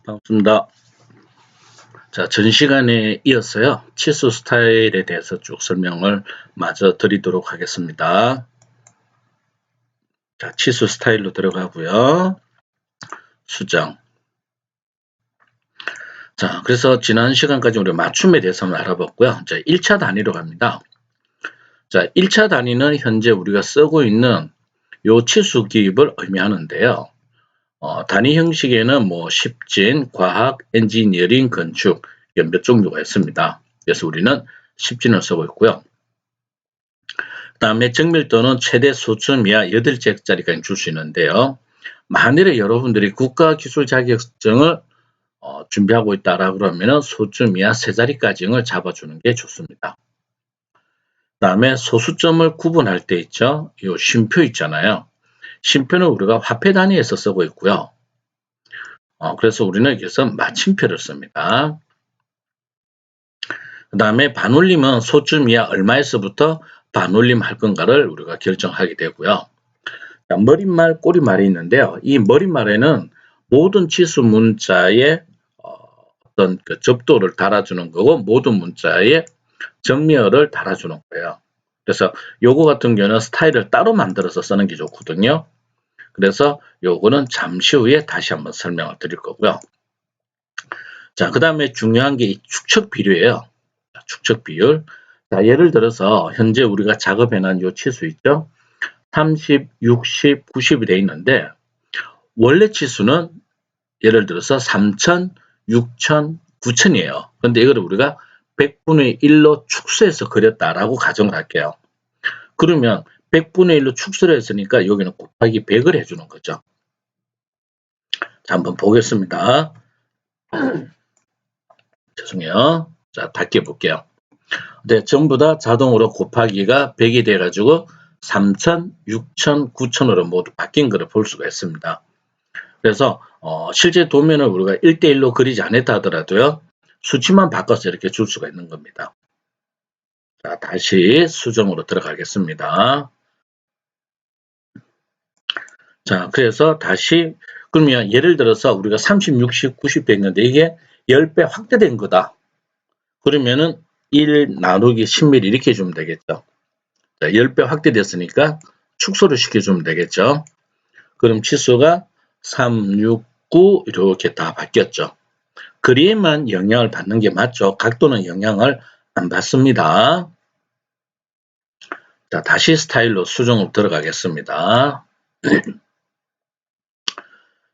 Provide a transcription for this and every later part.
반갑습니다. 자, 전 시간에 이어서요, 치수 스타일에 대해서 쭉 설명을 마저 드리도록 하겠습니다. 자, 치수 스타일로 들어가고요. 수정. 자, 그래서 지난 시간까지 우리 맞춤에 대해서 한번 알아봤고요. 자, 1차 단위로 갑니다. 자, 1차 단위는 현재 우리가 쓰고 있는 요 치수 기입을 의미하는데요. 단위 형식에는 뭐 십진, 과학, 엔지니어링, 건축 몇 종류가 있습니다. 그래서 우리는 십진을 쓰고 있고요. 그 다음에 정밀도는 최대 수점 이하 8자리까지 줄 수 있는데요. 만일에 여러분들이 국가기술 자격증을 준비하고 있다라 그러면 소점 이하 3자리까지를 잡아주는 게 좋습니다. 그 다음에 소수점을 구분할 때 있죠. 이 쉼표 있잖아요. 쉼표는 우리가 화폐 단위에서 쓰고 있고요. 그래서 우리는 여기서 마침표를 씁니다. 그 다음에 반올림은 소점 이하 얼마에서부터 반올림 할 건가를 우리가 결정하게 되고요. 자, 머릿말, 꼬리말이 있는데요. 이 머릿말에는 모든 치수 문자의 어떤 그 접도를 달아주는 거고 모든 문자의 정렬을 달아주는 거예요. 그래서 요거 같은 경우는 스타일을 따로 만들어서 쓰는 게 좋거든요. 그래서 요거는 잠시 후에 다시 한번 설명을 드릴 거고요. 자, 그 다음에 중요한 게 이 축척 비율이에요. 축척 비율. 자, 예를 들어서 현재 우리가 작업해놓은 요 치수 있죠? 30, 60, 90이 되어 있는데 원래 치수는 예를 들어서 3,000, 6,000, 9,000이에요. 그런데 이거를 우리가 100분의 1로 축소해서 그렸다라고 가정을 할게요. 그러면 100분의 1로 축소를 했으니까 여기는 곱하기 100을 해주는 거죠. 자, 한번 보겠습니다. 죄송해요. 자, 다시 해볼게요. 네, 전부 다 자동으로 곱하기가 100이 돼가지고 3,000, 6,000, 9,000으로 모두 바뀐 것을 볼 수가 있습니다. 그래서 실제 도면을 우리가 1대1로 그리지 않았다 하더라도요. 수치만 바꿔서 이렇게 줄 수가 있는 겁니다. 자, 다시 수정으로 들어가겠습니다. 자, 그래서 다시 그러면 예를 들어서 우리가 30, 60, 90 했는데 이게 10배 확대된 거다. 그러면은 1 나누기 10mm 이렇게 해주면 되겠죠. 자, 10배 확대됐으니까 축소를 시켜주면 되겠죠. 그럼 치수가 3, 6, 9 이렇게 다 바뀌었죠. 그림만 영향을 받는 게 맞죠. 각도는 영향을 안 받습니다. 자, 다시 스타일로 수정으로 들어가겠습니다.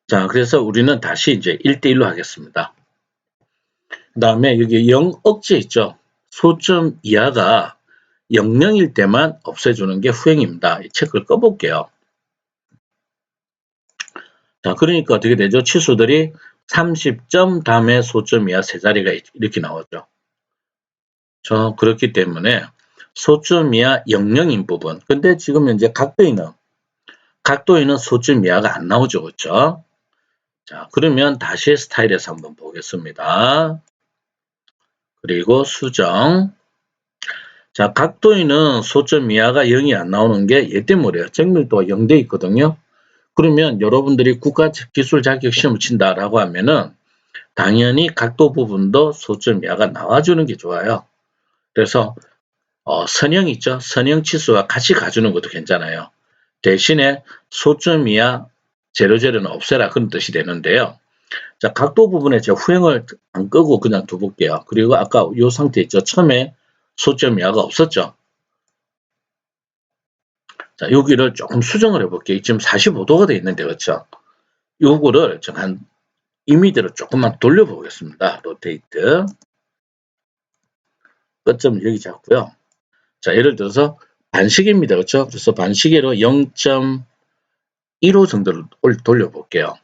자, 그래서 우리는 다시 이제 1대1로 하겠습니다. 그 다음에 여기 0 억제 있죠. 소점 이하가 00일 때만 없애주는 게 후행입니다. 이 체크를 꺼볼게요. 자, 그러니까 어떻게 되죠? 치수들이 30점 다음에 소점 이하 3자리가 이렇게 나오죠. 그렇기 때문에 소점 이하 00인 부분. 근데 지금 현재 각도에는 소점 이하가 안 나오죠. 그렇죠? 자, 그러면 다시 스타일에서 한번 보겠습니다. 그리고 수정. 자, 각도에는 소점 이하가 0이 안 나오는 게 얘 때문이에요. 정밀도가 0돼 있거든요. 그러면 여러분들이 국가기술 자격 시험을 친다라고 하면은 당연히 각도 부분도 소점 이하가 나와주는 게 좋아요. 그래서 선형 있죠. 선형 치수와 같이 가주는 것도 괜찮아요. 대신에 소점 이하 00는 없애라 그런 뜻이 되는데요. 자, 각도 부분에 제가 후행을 안 끄고 그냥 둬볼게요. 그리고 아까 이 상태 있죠. 처음에 소점 이하가 없었죠. 자, 여기를 조금 수정을 해볼게요. 지금 45도가 되어 있는데 그렇죠. 요거를 제가 한 이미지로 조금만 돌려보겠습니다. 로테이트. 끝점을 여기 잡고요. 자, 예를 들어서 반시계입니다. 그렇죠? 그래서 반시계로 0.15 정도를 돌려볼게요.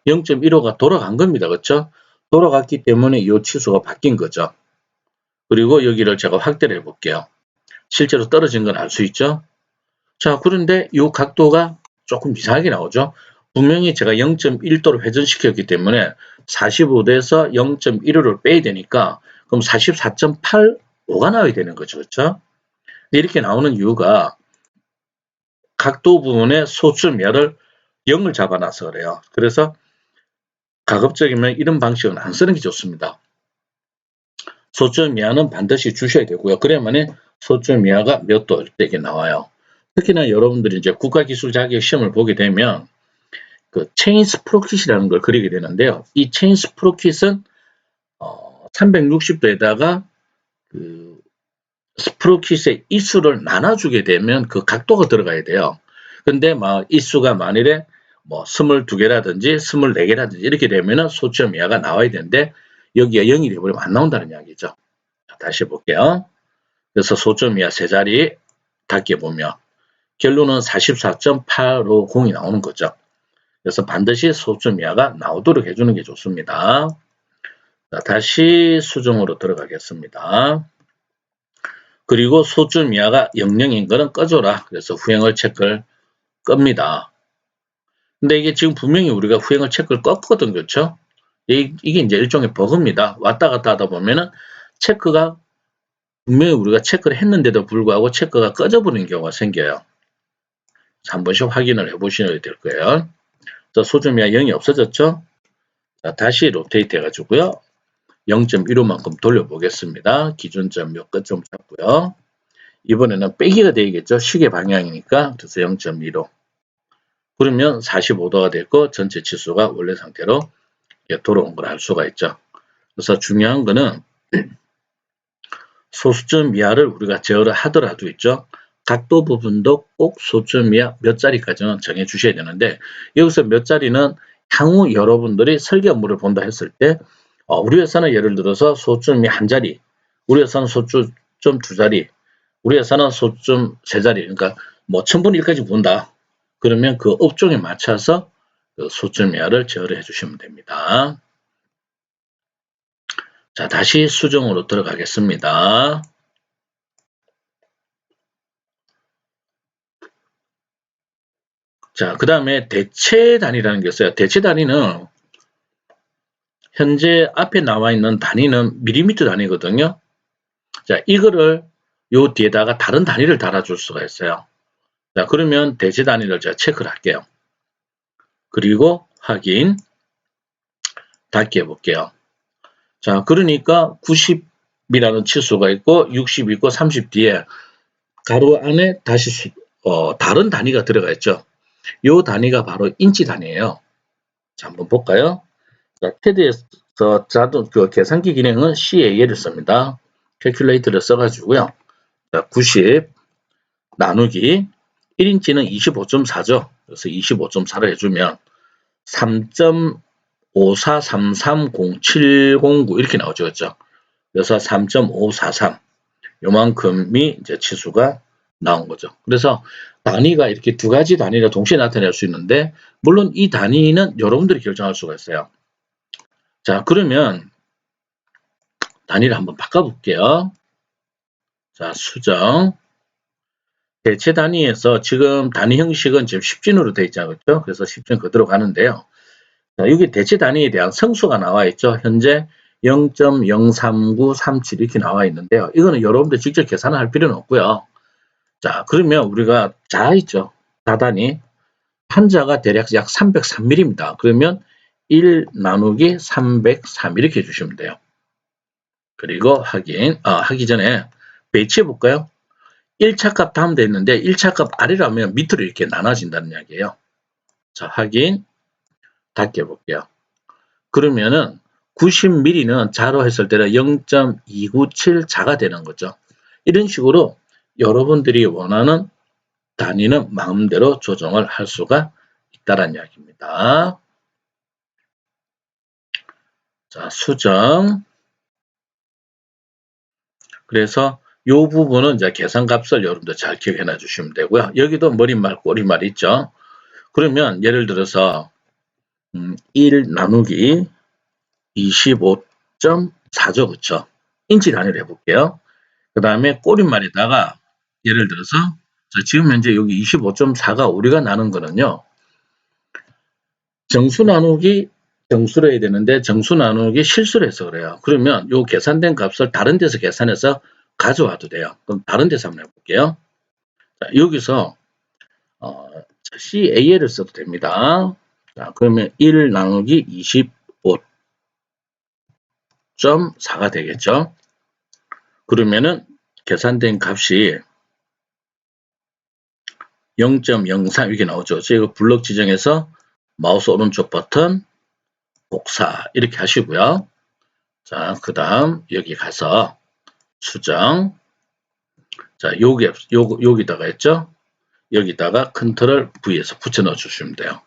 0.15가 돌아간 겁니다. 그렇죠? 돌아갔기 때문에 이 치수가 바뀐 거죠. 그리고 여기를 제가 확대를 해볼게요. 실제로 떨어진 건 알 수 있죠? 자, 그런데 이 각도가 조금 이상하게 나오죠? 분명히 제가 0.1도로 회전시켰기 때문에 45도에서 0.15를 빼야 되니까 그럼 44.85가 나와야 되는 거죠. 그렇죠? 이렇게 나오는 이유가 각도 부분의 소수면을 0을 잡아놔서 그래요. 그래서 가급적이면 이런 방식은 안 쓰는 게 좋습니다. 소점 이하는 반드시 주셔야 되고요. 그래야만 소점 이하가 몇 도 이렇게 나와요. 특히나 여러분들이 이제 국가기술 자격 시험을 보게 되면 그 체인 스프로킷이라는 걸 그리게 되는데요. 이 체인 스프로킷은 360도에다가 그 스프로킷의 이수를 나눠주게 되면 그 각도가 들어가야 돼요. 근데 막 이수가 만일에 뭐 22개라든지 24개라든지 이렇게 되면은 소점 이하가 나와야 되는데 여기가 0이 되버리면 안 나온다는 이야기죠. 다시 볼게요. 그래서 소점 이하 세 자리 닫게 보면 결론은 44.850이 나오는 거죠. 그래서 반드시 소점 이하가 나오도록 해주는 게 좋습니다. 자, 다시 수정으로 들어가겠습니다. 그리고 소점 이하가 00인 거는 꺼줘라. 그래서 후행을 체크를 끕니다. 근데 이게 지금 분명히 우리가 후행을 체크를 껐거든, 그렇죠? 이게 이제 일종의 버그입니다. 왔다 갔다 하다 보면은 체크가 분명히 우리가 체크를 했는데도 불구하고 체크가 꺼져버리는 경우가 생겨요. 한 번씩 확인을 해보셔야 될 거예요. 자, 소점 이하 0이 없어졌죠? 자, 다시 로테이트 해가지고요. 0.15만큼 돌려보겠습니다. 기준점 몇 끝점 잡고요. 이번에는 빼기가 되겠죠. 시계 방향이니까. 그래서 0.15. 그러면 45도가 되고 전체 치수가 원래 상태로 돌아온 걸 알 수가 있죠. 그래서 중요한 거는 소수점 이하를 우리가 제어를 하더라도 있죠. 각도 부분도 꼭 소점 이하 몇 자리까지는 정해 주셔야 되는데 여기서 몇 자리는 향후 여러분들이 설계 업무를 본다 했을 때 우리 회사는 예를 들어서 소점이 한 자리, 우리 회사는 소점 두 자리, 우리 회사는 소점 세 자리, 그러니까 뭐 1000분의 1까지 본다. 그러면 그 업종에 맞춰서 그 소점 이하를 제어를 해주시면 됩니다. 자, 다시 수정으로 들어가겠습니다. 자, 그 다음에 대체 단위라는 게 있어요. 대체 단위는 현재 앞에 나와 있는 단위는 밀리미터 단위거든요. 자, 이거를 요 뒤에다가 다른 단위를 달아줄 수가 있어요. 자, 그러면 대체 단위를 제가 체크를 할게요. 그리고 확인, 닫기 해볼게요. 자, 그러니까 90이라는 치수가 있고 60 있고 30 뒤에 가로 안에 다시 다른 단위가 들어가 있죠. 요 단위가 바로 인치 단위예요. 자, 한번 볼까요? 자, 패드에서 자동 그 계산기 기능은 CA를 씁니다. 캘큘레이터를 써가지고요. 자, 90 나누기 1인치는 25.4죠. 그래서 25.4를 해주면 3.54330709 이렇게 나오죠. 그렇죠? 그래서 3.543 요만큼이 이제 치수가 나온 거죠. 그래서 단위가 이렇게 두 가지 단위가 동시에 나타낼 수 있는데 물론 이 단위는 여러분들이 결정할 수가 있어요. 자, 그러면 단위를 한번 바꿔볼게요. 자, 수정. 대체 단위에서 지금 단위 형식은 지금 10진으로 되어 있지 않겠죠? 그래서 10진 그대로 가는데요. 자, 여기 대체 단위에 대한 성수가 나와 있죠. 현재 0.03937 이렇게 나와 있는데요. 이거는 여러분들 직접 계산을 할 필요는 없고요. 자, 그러면 우리가 자 있죠. 자단위. 한자가 대략 약 303mm입니다. 그러면 1 나누기 303 이렇게 해주시면 돼요. 그리고 하기 전에 배치해 볼까요? 1차 값 다음 돼 있는데 1차 값 아래라면 밑으로 이렇게 나눠진다는 이야기예요. 자, 확인, 닫게 해볼게요. 그러면은 90mm는 자로 했을 때는 0.297 자가 되는 거죠. 이런 식으로 여러분들이 원하는 단위는 마음대로 조정을 할 수가 있다는 이야기입니다. 자, 수정. 그래서 이 부분은 이제 계산값을 여러분들 잘 기억해 주시면 되고요. 여기도 머리말, 꼬리말 있죠. 그러면 예를 들어서 1 나누기 25.4죠. 그쵸? 인치 단위로 해볼게요. 그 다음에 꼬리말에다가 예를 들어서 지금 현재 여기 25.4가 우리가 나는 거는요. 정수 나누기 정수로 해야 되는데 정수 나누기 실수로 해서 그래요. 그러면 요 계산된 값을 다른 데서 계산해서 가져와도 돼요. 그럼 다른 데서 한번 해볼게요. 자, 여기서 CAL을 써도 됩니다. 자, 그러면 1 나누기 0.4가 되겠죠. 그러면은 계산된 값이 0.03 이렇게 나오죠. 이거 블록 지정해서 마우스 오른쪽 버튼 복사 이렇게 하시고요. 자, 그 다음 여기 가서 수정. 자, 여기다가 했죠. 여기다가 컨트롤 V에서 붙여 넣어 주시면 돼요.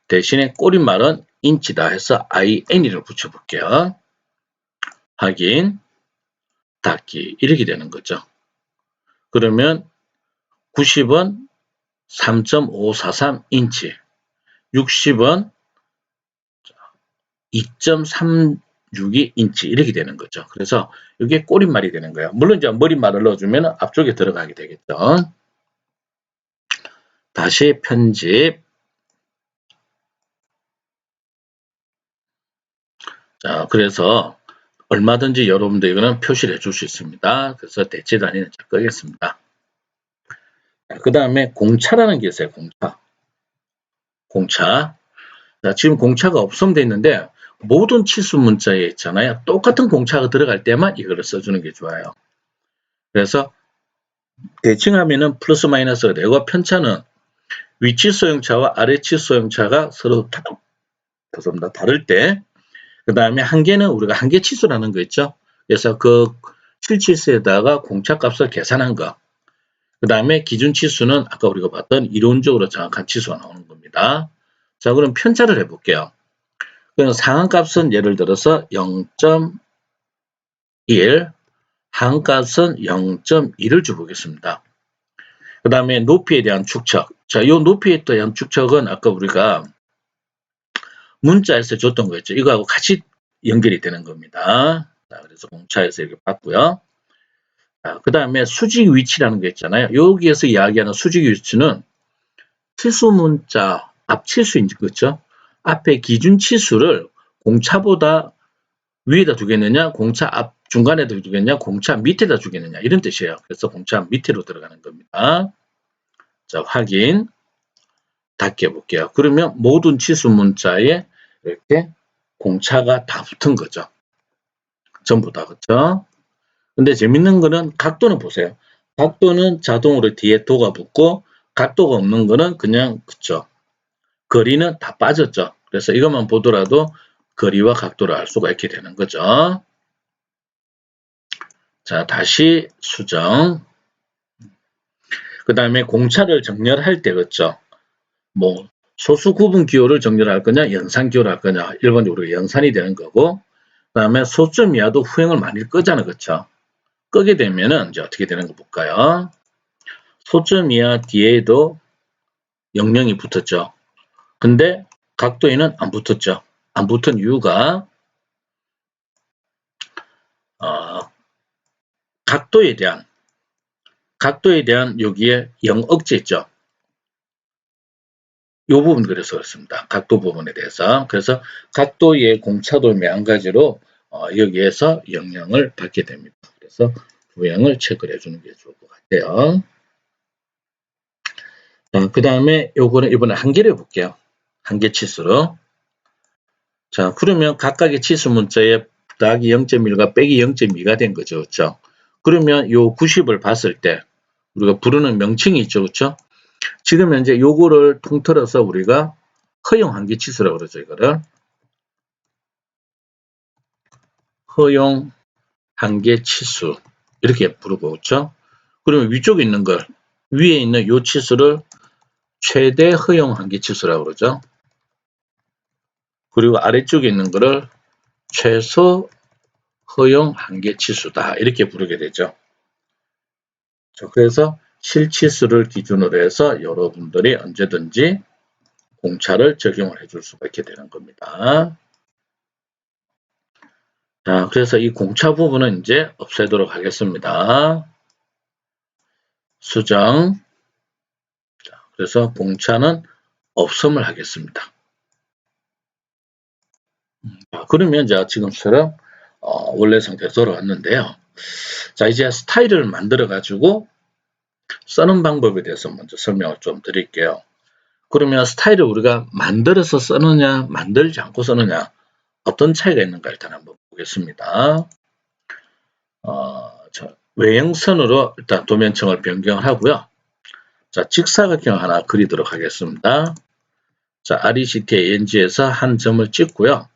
대신에 꼬리말은 인치다 해서 IN을 붙여 볼게요. 확인, 닫기 이렇게 되는 거죠. 그러면 90은 3.543인치, 60은 2.362인치 이렇게 되는 거죠. 그래서 이게 꼬리말이 되는 거예요. 물론 이제 머리말을 넣어주면 앞쪽에 들어가게 되겠죠. 다시 편집. 자, 그래서 얼마든지 여러분들 이거는 표시를 해줄 수 있습니다. 그래서 대체 단위는 끄겠습니다. 그 다음에 공차라는 게 있어요. 공차. 자, 지금 공차가 없으면 돼 있는데 모든 치수 문자에 있잖아요. 똑같은 공차가 들어갈 때만 이거를 써주는 게 좋아요. 그래서 대칭하면은 플러스 마이너스가 되고 편차는 위치 소형차와 아래치 소형차가 서로 다를 때, 그 다음에 한계는 우리가 한계 치수라는 거 있죠. 그래서 그 실치수에다가 공차 값을 계산한 거. 그 다음에 기준 치수는 아까 우리가 봤던 이론적으로 정확한 치수가 나오는 겁니다. 자, 그럼 편차를 해볼게요. 그럼 상한값은 예를 들어서 0.1, 하한값은 0.2를 줘보겠습니다. 그 다음에 높이에 대한 축척. 자, 이 높이에 대한 축척은 아까 우리가 문자에서 줬던 거였죠. 이거하고 같이 연결이 되는 겁니다. 자, 그래서 공차에서 이렇게 봤고요. 그 다음에 수직 위치라는 게 있잖아요. 여기에서 이야기하는 수직 위치는 치수 문자, 앞치수인 거죠. 앞에 기준 치수를 공차보다 위에다 두겠느냐, 공차 앞 중간에다 두겠느냐, 공차 밑에다 두겠느냐 이런 뜻이에요. 그래서 공차 밑으로 들어가는 겁니다. 자, 확인, 닫기 해볼게요. 그러면 모든 치수 문자에 이렇게 공차가 다 붙은 거죠. 전부 다, 그렇죠? 근데 재밌는 거는 각도는 보세요. 각도는 자동으로 뒤에 도가 붙고 각도가 없는 거는 그냥 그쵸. 거리는 다 빠졌죠. 그래서 이것만 보더라도 거리와 각도를 알 수가 있게 되는 거죠. 자, 다시 수정. 그 다음에 공차를 정렬할 때 그렇죠. 뭐 소수 구분 기호를 정렬할 거냐, 연산 기호를 할 거냐. 일반적으로 연산이 되는 거고, 그 다음에 소점 이하도 후행을 많이 끄잖아, 그렇죠. 끄게 되면은 이제 어떻게 되는 거 볼까요? 소점 이하 뒤에도 00이 붙었죠. 근데 각도에는 안 붙었죠. 안 붙은 이유가 각도에 대한 여기에 0억제 있죠. 이 부분 그래서 그렇습니다. 각도 부분에 대해서. 그래서 각도의 공차도 마찬가지로 여기에서 영향을 받게 됩니다. 그래서 부양을 체크를 해주는 게 좋을 것 같아요. 그 다음에 요거는 이번에 한계를 볼게요. 한계 치수로. 자, 그러면 각각의 치수 문자에 더하기 0.1과 빼기 0.2가 된 거죠. 그렇죠? 그러면 요 90을 봤을 때 우리가 부르는 명칭이 있죠. 그렇죠? 지금 현재 요거를 통틀어서 우리가 허용 한계 치수라고 그러죠. 이거를 허용 한계 치수 이렇게 부르고 그렇죠? 그러면 위쪽에 있는 걸 위에 있는 요 치수를 최대 허용 한계 치수라고 그러죠. 그리고 아래쪽에 있는 거를 최소 허용 한계 치수다 이렇게 부르게 되죠. 그래서 실치수를 기준으로 해서 여러분들이 언제든지 공차를 적용을 해줄 수가 있게 되는 겁니다. 자, 그래서 이 공차 부분은 이제 없애도록 하겠습니다. 수정. 자, 그래서 공차는 없음을 하겠습니다. 자, 그러면 자, 지금처럼 원래 상태로 돌아왔는데요. 자, 이제 스타일을 만들어 가지고 쓰는 방법에 대해서 먼저 설명을 좀 드릴게요. 그러면 스타일을 우리가 만들어서 쓰느냐, 만들지 않고 쓰느냐, 어떤 차이가 있는가 일단 한번 보겠습니다. 자, 외형선으로 일단 도면층을 변경을 하고요. 자, 직사각형 하나 그리도록 하겠습니다. 자, RECTANG에서 한 점을 찍고요.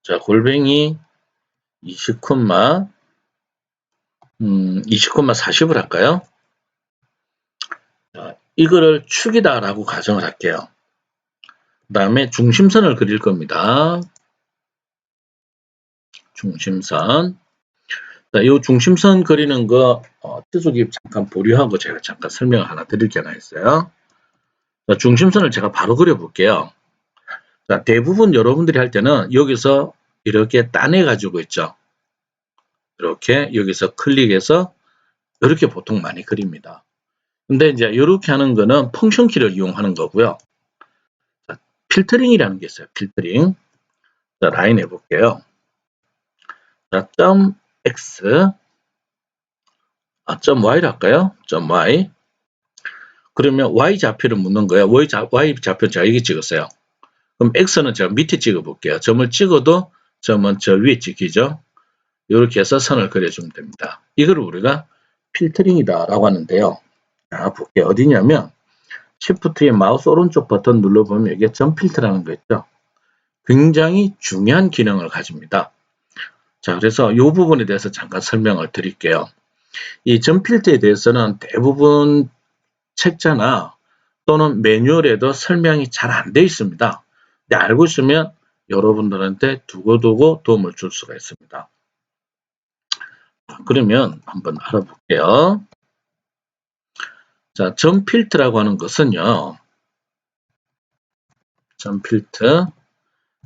자, 골뱅이 20, 40을 할까요? 자, 이거를 축이다라고 가정을 할게요. 그 다음에 중심선을 그릴 겁니다. 중심선. 자, 이 중심선 그리는 거 치수기 잠깐 보류하고 제가 잠깐 설명을 하나 드릴 게 하나 있어요. 자, 중심선을 제가 바로 그려볼게요. 자, 대부분 여러분들이 할 때는 여기서 이렇게 따내 가지고 있죠. 이렇게 여기서 클릭해서 이렇게 보통 많이 그립니다. 근데 이제 이렇게 하는 거는 펑션 키를 이용하는 거고요. 자, 필터링이라는 게 있어요. 필터링. 자, 라인 해볼게요. 자, 점 X, 점 Y를 할까요? 점 Y. 그러면 Y 좌표를 묻는 거예요. Y 좌표 제가 여기 찍었어요. 그럼 X는 제가 밑에 찍어 볼게요. 점을 찍어도 점은 저 위에 찍히죠. 이렇게 해서 선을 그려주면 됩니다. 이걸 우리가 필터링이다라고 하는데요. 자, 볼게요. 어디냐면 Shift의 마우스 오른쪽 버튼 눌러보면 이게 점 필터라는 거 있죠. 굉장히 중요한 기능을 가집니다. 자, 그래서 이 부분에 대해서 잠깐 설명을 드릴게요. 이 점 필터에 대해서는 대부분 책자나 또는 매뉴얼에도 설명이 잘 안 되어 있습니다. 근데 알고 있으면 여러분들한테 두고두고 도움을 줄 수가 있습니다. 그러면 한번 알아볼게요. 자, 점 필터라고 하는 것은요. 점 필터.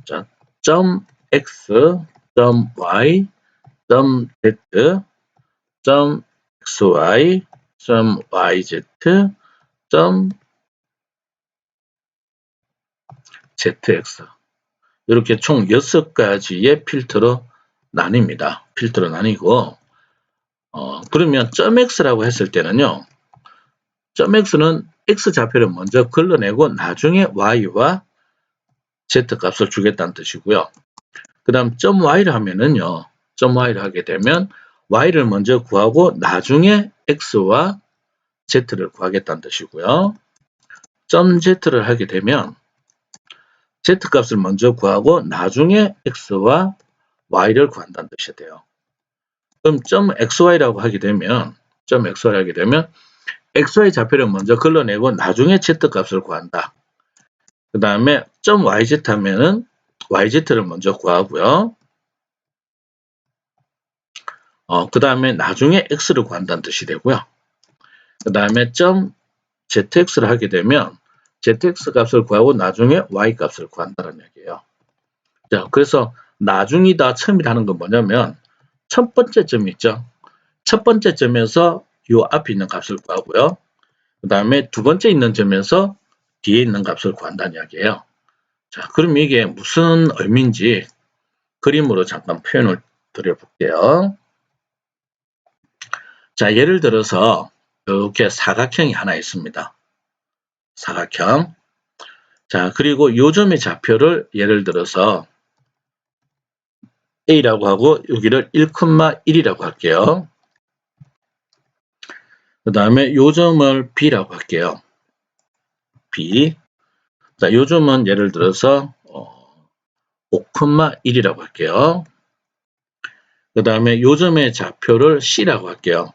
자, 점 X, 점 Y, 점 Z, 점 XY, 점 YZ, 점 ZX. 이렇게 총 6가지의 필터로 나뉩니다. 필터로 나뉘고, 그러면 점 X라고 했을 때는요, 점 X는 X 좌표를 먼저 걸러내고 나중에 Y와 Z 값을 주겠다는 뜻이고요. 그 다음 점 Y를 하면은요, 점 Y를 하게 되면 Y를 먼저 구하고 나중에 X와 Z를 구하겠다는 뜻이고요. 점 Z를 하게 되면 Z 값을 먼저 구하고 나중에 X와 Y를 구한다는 뜻이 돼요. 그럼 점 XY라고 하게 되면 XY 좌표를 먼저 걸러내고 나중에 Z 값을 구한다. 그 다음에 점 YZ 하면은 YZ를 먼저 구하고요. 그 다음에 나중에 X를 구한다는 뜻이 되고요. 그 다음에 점 ZX를 하게 되면 ZX 값을 구하고 나중에 Y 값을 구한다는 얘기예요. 자, 그래서 나중이다, 처음이다 하는 건 뭐냐면 첫 번째 점이 있죠. 첫 번째 점에서 이 앞에 있는 값을 구하고요. 그 다음에 두 번째 있는 점에서 뒤에 있는 값을 구한다는 이야기예요. 자, 그럼 이게 무슨 의미인지 그림으로 잠깐 표현을 드려볼게요. 자, 예를 들어서 이렇게 사각형이 하나 있습니다. 사각형. 자, 그리고 이 점의 좌표를 예를 들어서 A라고 하고 여기를 1,1이라고 할게요. 그 다음에 이 점을 B라고 할게요. B. 자, 이 점은 예를 들어서 5,1이라고 할게요. 그 다음에 이 점의 좌표를 C라고 할게요.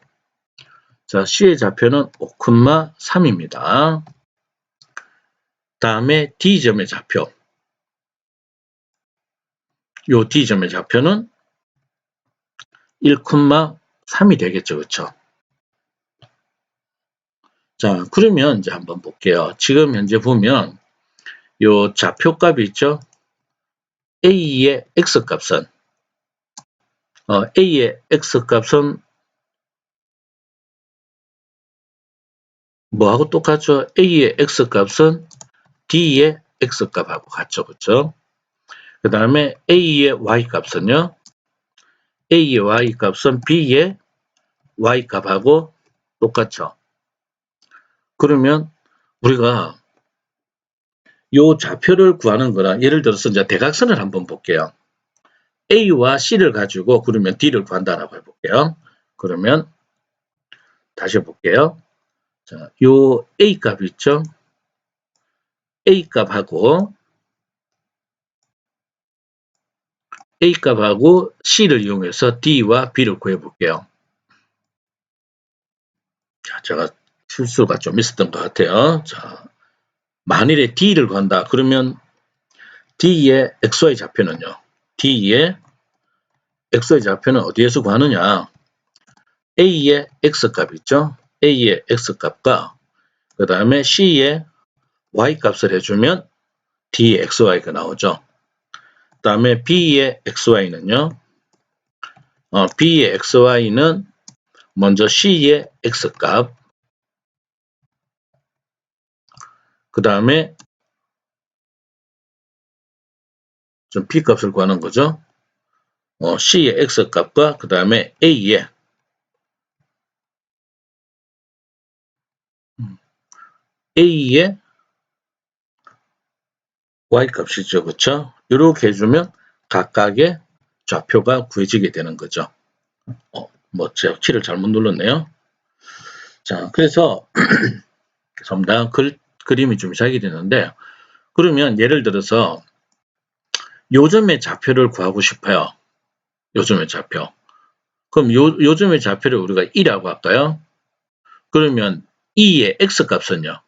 자, C의 좌표는 5,3입니다. 다음에 D점의 좌표. 요 D점의 좌표는 1,3이 되겠죠. 그렇죠? 자, 그러면 이제 한번 볼게요. 지금 현재 보면 요 좌표값이 있죠? A의 X값은 A의 X값은 뭐하고 똑같죠? A의 X값은 D의 X값하고 같죠. 그렇죠? 그 다음에 A의 Y값은요. A의 Y값은 B의 Y값하고 똑같죠. 그러면 우리가 요 좌표를 구하는 거나 예를 들어서 이제 대각선을 한번 볼게요. A와 C를 가지고 그러면 D를 구한다라고 해볼게요. 그러면 다시 해볼게요. 자, 요 A 값 있죠? A 값하고 C를 이용해서 D와 B를 구해볼게요. 자, 제가 실수가 좀 있었던 것 같아요. 자, 만일에 D를 구한다. 그러면 D의 XY 좌표는요. D의 XY 좌표는 어디에서 구하느냐. A의 X값 있죠. A의 X값과 그 다음에 C의 Y값을 해주면 D의 XY가 나오죠. 그 다음에 B의 XY는요. B의 XY는 먼저 C의 X값, 그 다음에 좀 B값을 구하는 거죠. C의 X값과 그 다음에 A의 Y값이죠. 그쵸? 이렇게 해주면 각각의 좌표가 구해지게 되는 거죠. 제가 키를 잘못 눌렀네요. 자, 그래서 전부 그림이 좀 시작이 되는데, 그러면 예를 들어서 요점의 좌표를 구하고 싶어요. 요점의 좌표. 그럼 요점의 좌표를 우리가 2라고 할까요? 그러면 2의 X값은요.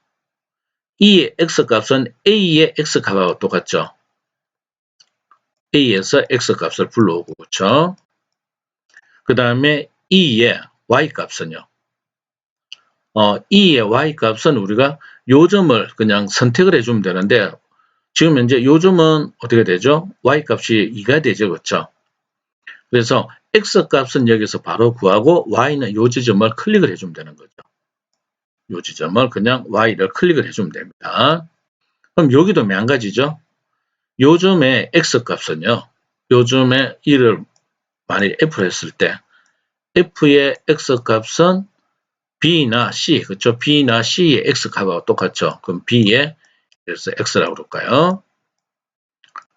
2의 X값은 A의 X값하고 똑같죠. A에서 X값을 불러오고, 그렇죠? 그 다음에 2의 Y값은요. 2의 Y값은 우리가 요점을 그냥 선택을 해주면 되는데, 지금 현재 요점은 어떻게 되죠? Y값이 2가 되죠. 그렇죠? 그래서 X값은 여기서 바로 구하고 Y는 요 지점을 클릭을 해주면 되는 거죠. 요 지점을 그냥 Y를 클릭을 해주면 됩니다. 그럼 여기도 마찬가지죠. 요점의 X값은요. 요점의 1을 만약에 F를 했을 때 F의 X값은 B나 C, 그렇죠? B나 C의 X값하고 똑같죠. 그럼 B의 그래서 X라고 그럴까요?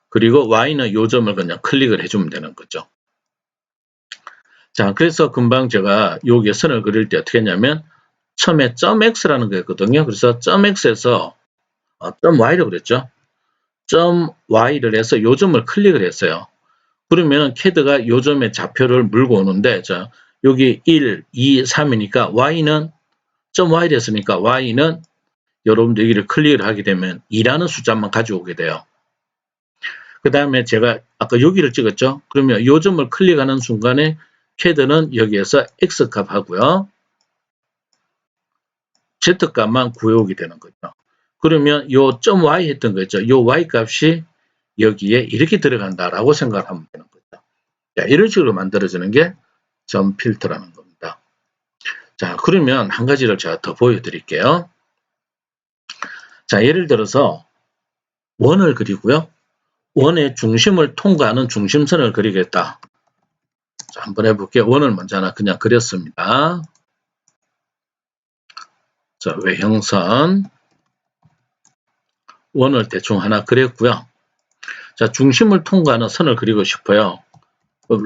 그리고 Y는 요점을 그냥 클릭을 해주면 되는 거죠. 자, 그래서 금방 제가 여기에 선을 그릴 때 어떻게 했냐면 처음에 .x라는 거였거든요. 그래서 .x에서 .y라고 그랬죠. .y를 해서 요점을 클릭을 했어요. 그러면 CAD가 요점의 좌표를 물고 오는데 자, 여기 1, 2, 3이니까 y는 .y를 했으니까 y는 여러분들 여기를 클릭을 하게 되면 2라는 숫자만 가져오게 돼요. 그 다음에 제가 아까 여기를 찍었죠. 그러면 요점을 클릭하는 순간에 CAD는 여기에서 X값 하고요. Z값만 구해오게 되는 거죠. 그러면 요 .y 했던 거 있죠. 요 Y값이 여기에 이렇게 들어간다라고 생각하면 되는 거죠. 자, 이런 식으로 만들어지는 게 점 필터라는 겁니다. 자, 그러면 한 가지를 제가 더 보여드릴게요. 자, 예를 들어서 원을 그리고요. 원의 중심을 통과하는 중심선을 그리겠다. 자, 한번 해볼게요. 원을 먼저 하나 그냥 그렸습니다. 자, 외형선. 원을 대충 하나 그렸고요. 자, 중심을 통과하는 선을 그리고 싶어요.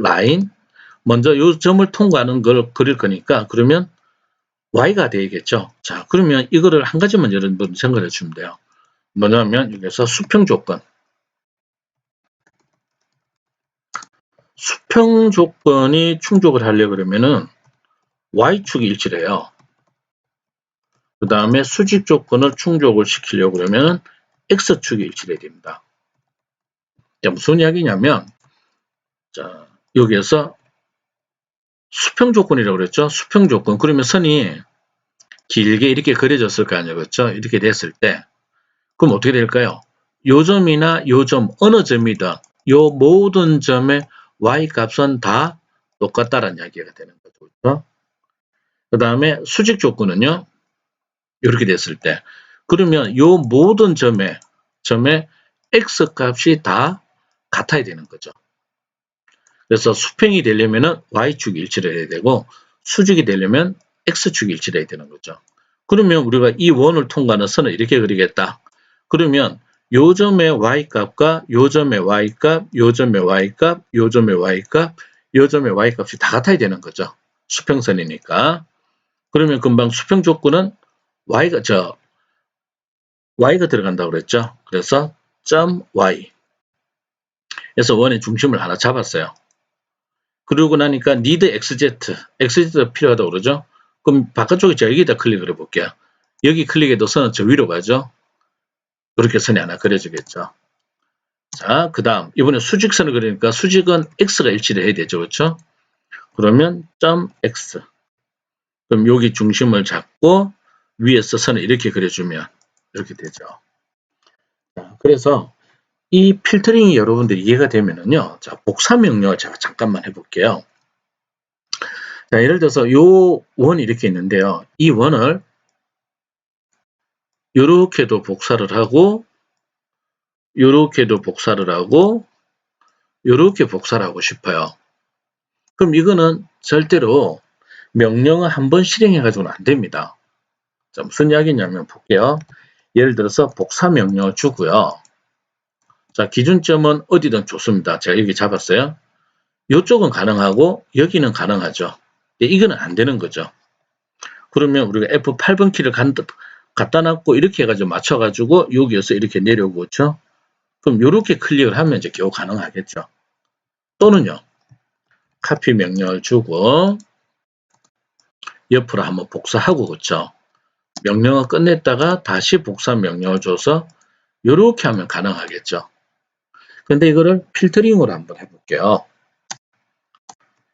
라인. 먼저 요 점을 통과하는 걸 그릴 거니까 그러면 Y가 되겠죠. 자, 그러면 이거를 한 가지만 여러분 생각해 주시면 돼요. 뭐냐면 여기서 수평 조건. 수평 조건이 충족을 하려고 그러면은 Y축이 일치래요. 그 다음에 수직 조건을 충족을 시키려고 그러면 X축이 일치해야 됩니다. 자, 무슨 이야기냐면, 자, 여기에서 수평 조건이라고 그랬죠? 수평 조건. 그러면 선이 길게 이렇게 그려졌을 거 아니에요. 그렇죠? 이렇게 됐을 때. 그럼 어떻게 될까요? 요 점이나 요 점, 어느 점이든 요 모든 점의 Y값은 다 똑같다라는 이야기가 되는 거죠. 그렇죠? 그 다음에 수직 조건은요. 이렇게 됐을 때. 그러면 요 모든 점의 X값이 다 같아야 되는 거죠. 그래서 수평이 되려면 Y축이 일치를 해야 되고 수직이 되려면 X축이 일치를 해야 되는 거죠. 그러면 우리가 이 원을 통과하는 선을 이렇게 그리겠다. 그러면 요 점의 y값과 요 점의 y값, 요 점의 y값, 요 점의 y값, 요 점의 y값이 다 같아야 되는 거죠. 수평선이니까. 그러면 금방 수평 조건은 y가 들어간다고 그랬죠. 그래서 점 y. 그래서 원의 중심을 하나 잡았어요. 그러고 나니까 need xz가 필요하다고 그러죠. 그럼 바깥쪽에 제가 여기다 클릭을 해볼게요. 여기 클릭해도 선은 저 위로 가죠. 그렇게 선이 하나 그려지겠죠. 자, 그 다음 이번에 수직선을 그리니까 수직은 x가 일치를 해야 되죠. 그렇죠? 그러면 점 x. 그럼 여기 중심을 잡고 위에서 선을 이렇게 그려주면 이렇게 되죠. 자, 그래서 이 필터링이 여러분들이 이해가 되면은요. 자, 복사 명령을 제가 잠깐만 해볼게요. 자, 예를 들어서 요 원이 이렇게 있는데요. 이 원을 요렇게도 복사를 하고 요렇게도 복사를 하고 요렇게 복사를 하고 싶어요. 그럼 이거는 절대로 명령을 한번 실행해 가지고는 안 됩니다. 자, 무슨 이야기냐면 볼게요. 예를 들어서 복사 명령을 주고요. 자, 기준점은 어디든 좋습니다. 제가 여기 잡았어요. 이쪽은 가능하고 여기는 가능하죠. 근데 이거는 안 되는 거죠. 그러면 우리가 F8번 키를 갖다 놨고 이렇게 해가지고 맞춰가지고 여기에서 이렇게 내려오고 그렇죠? 그럼 이렇게 클릭을 하면 이제 겨우 가능하겠죠. 또는요. 카피 명령을 주고 옆으로 한번 복사하고 그렇죠. 명령을 끝냈다가 다시 복사 명령을 줘서 이렇게 하면 가능하겠죠. 근데 이거를 필터링으로 한번 해볼게요.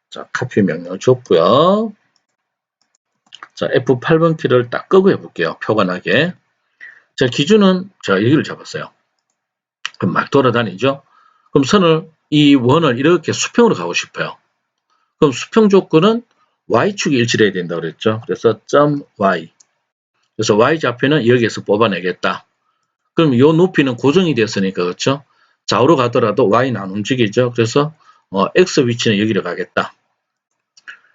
자, 카피 명령을 줬고요. 자, F8번 키를 딱 끄고 해볼게요. 표가 나게. 자, 기준은 제가 여기를 잡았어요. 그럼 막 돌아다니죠. 그럼 이 원을 이렇게 수평으로 가고 싶어요. 그럼 수평 조건은 y축이 일치해야 된다고 그랬죠. 그래서 점 y. 그래서 y좌표는 여기에서 뽑아내겠다. 그럼 이 높이는 고정이 됐으니까 그렇죠. 좌우로 가더라도 y는 안 움직이죠. 그래서 x 위치는 여기로 가겠다.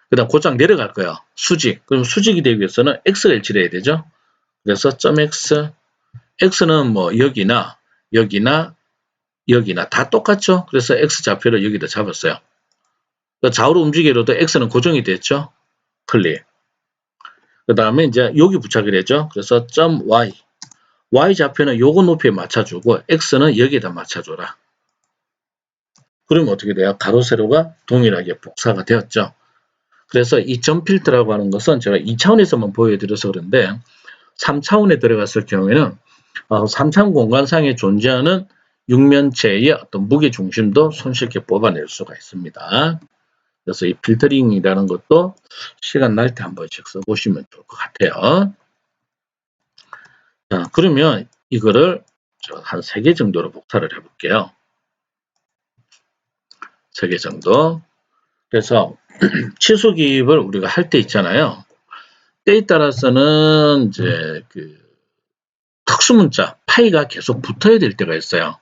그 다음 곧장 내려갈 거야. 수직. 그럼 수직이 되기 위해서는 x가 일치해야 되죠. 그래서 점 x. x는 뭐 여기나 다 똑같죠. 그래서 x좌표를 여기다 잡았어요. 좌우로 움직여도 x는 고정이 됐죠. 클릭. 그 다음에 이제 여기 부착을 했죠. 그래서 점 y. y좌표는 요거 높이에 맞춰주고 x는 여기에다 맞춰줘라. 그러면 어떻게 돼요? 가로 세로가 동일하게 복사가 되었죠. 그래서 이 점 필터라고 하는 것은 제가 2차원에서만 보여드려서 그런데 3차원에 들어갔을 경우에는 3차원 공간상에 존재하는 육면체의 어떤 무게 중심도 손쉽게 뽑아낼 수가 있습니다. 그래서 이 필터링이라는 것도 시간 날 때 한 번씩 써보시면 좋을 것 같아요. 자, 그러면 이거를 한 3개 정도로 복사를 해볼게요. 3개 정도. 그래서 취소 기입을 우리가 할 때 있잖아요. 때에 따라서는 이제 그 특수문자 파이가 계속 붙어야 될 때가 있어요.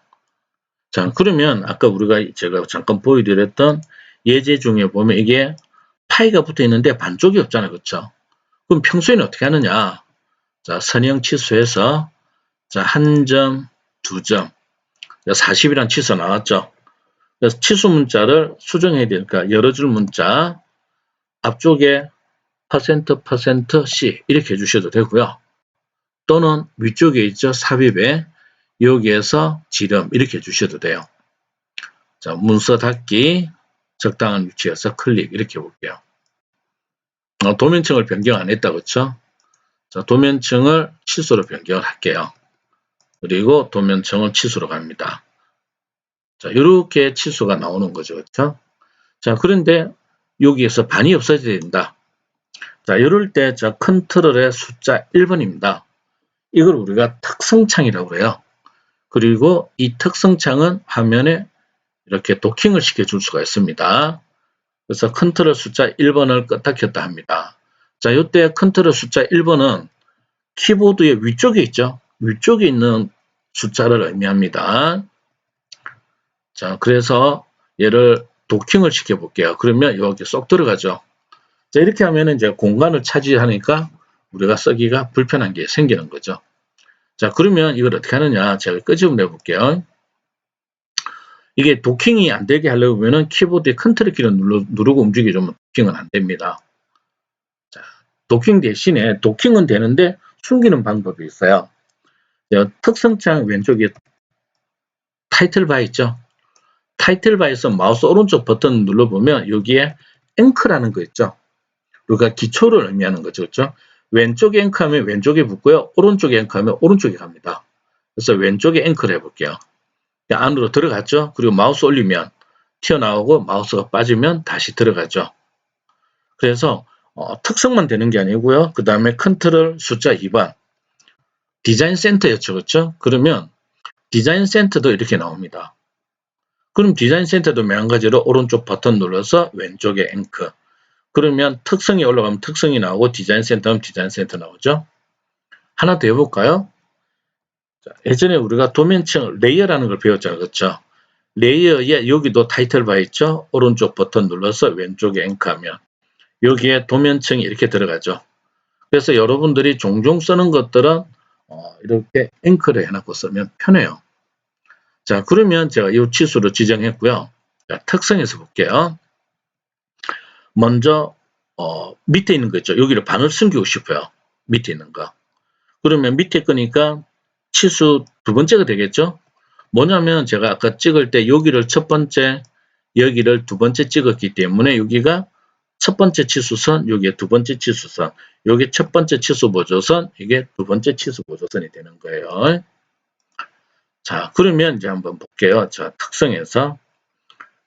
자, 그러면 아까 제가 잠깐 보여드렸던 예제 중에 보면 이게 파이가 붙어 있는데 반쪽이 없잖아요. 그렇죠? 그럼 평소에는 어떻게 하느냐? 자, 선형 취소해서 자, 1점, 2점. 40이란 취소 나왔죠? 그래서 취소 문자를 수정해야 되니까 여러 줄 문자 앞쪽에 %% 이렇게 해주셔도 되고요. 또는 위쪽에 있죠. 삽입에 여기에서 지름 이렇게 해주셔도 돼요. 자, 문서 닫기 적당한 위치에서 클릭 이렇게 해볼게요. 도면층을 변경 안 했다 그렇죠? 자, 도면층을 취소로 변경을 할게요. 그리고 도면층을 취소로 갑니다. 자, 이렇게 취소가 나오는 거죠. 그렇죠? 자, 그런데 여기에서 반이 없어져야 된다. 자, 이럴 때 컨트롤의 숫자 1번입니다. 이걸 우리가 특성창이라고 해요. 그리고 이 특성창은 화면에 이렇게 도킹을 시켜줄 수가 있습니다. 그래서 컨트롤 숫자 1번을 껐다 켰다 합니다. 자, 이때 컨트롤 숫자 1번은 키보드의 위쪽에 있죠. 위쪽에 있는 숫자를 의미합니다. 자, 그래서 얘를 도킹을 시켜볼게요. 그러면 이렇게 쏙 들어가죠. 자, 이렇게 하면 이제 공간을 차지하니까 우리가 쓰기가 불편한 게 생기는 거죠. 자, 그러면 이걸 어떻게 하느냐. 제가 끄집어내 볼게요. 이게 도킹이 안 되게 하려면은 키보드에 컨트롤 키를 누르고 움직여주면 도킹은 안 됩니다. 자, 도킹 대신에 도킹은 되는데 숨기는 방법이 있어요. 특성창 왼쪽에 타이틀 바 있죠? 타이틀 바에서 마우스 오른쪽 버튼 눌러보면 여기에 앵커라는 거 있죠? 우리가 기초를 의미하는 거죠. 그렇죠? 왼쪽에 앵커하면 왼쪽에 붙고요. 오른쪽에 앵커하면 오른쪽에 갑니다. 그래서 왼쪽에 앵커를 해볼게요. 안으로 들어갔죠? 그리고 마우스 올리면 튀어나오고 마우스가 빠지면 다시 들어가죠. 그래서 특성만 되는 게 아니고요. 그 다음에 컨트롤 숫자 2번 디자인 센터였죠. 그렇죠? 그러면 디자인 센터도 이렇게 나옵니다. 그럼 디자인 센터도 마찬가지로 오른쪽 버튼 눌러서 왼쪽에 앵커. 그러면 특성이 올라가면 특성이 나오고 디자인 센터는 디자인 센터 나오죠. 하나 더 해볼까요? 자, 예전에 우리가 도면층 레이어라는 걸 배웠잖아요. 그렇죠? 레이어에 여기도 타이틀 바 있죠? 오른쪽 버튼 눌러서 왼쪽에 앵커하면 여기에 도면층이 이렇게 들어가죠. 그래서 여러분들이 종종 쓰는 것들은 이렇게 앵커를 해놓고 쓰면 편해요. 자, 그러면 제가 이 치수를 지정했고요. 자, 특성에서 볼게요. 먼저 밑에 있는 거 있죠. 여기를 반을 숨기고 싶어요. 밑에 있는 거. 그러면 밑에 거니까 치수 두 번째가 되겠죠. 뭐냐면 제가 아까 찍을 때 여기를 첫 번째, 여기를 두 번째 찍었기 때문에 여기가 첫 번째 치수선, 여기에 두 번째 치수선, 여기 첫 번째 치수 보조선, 이게 두 번째 치수 보조선이 되는 거예요. 자, 그러면 이제 한번 볼게요. 자, 특성에서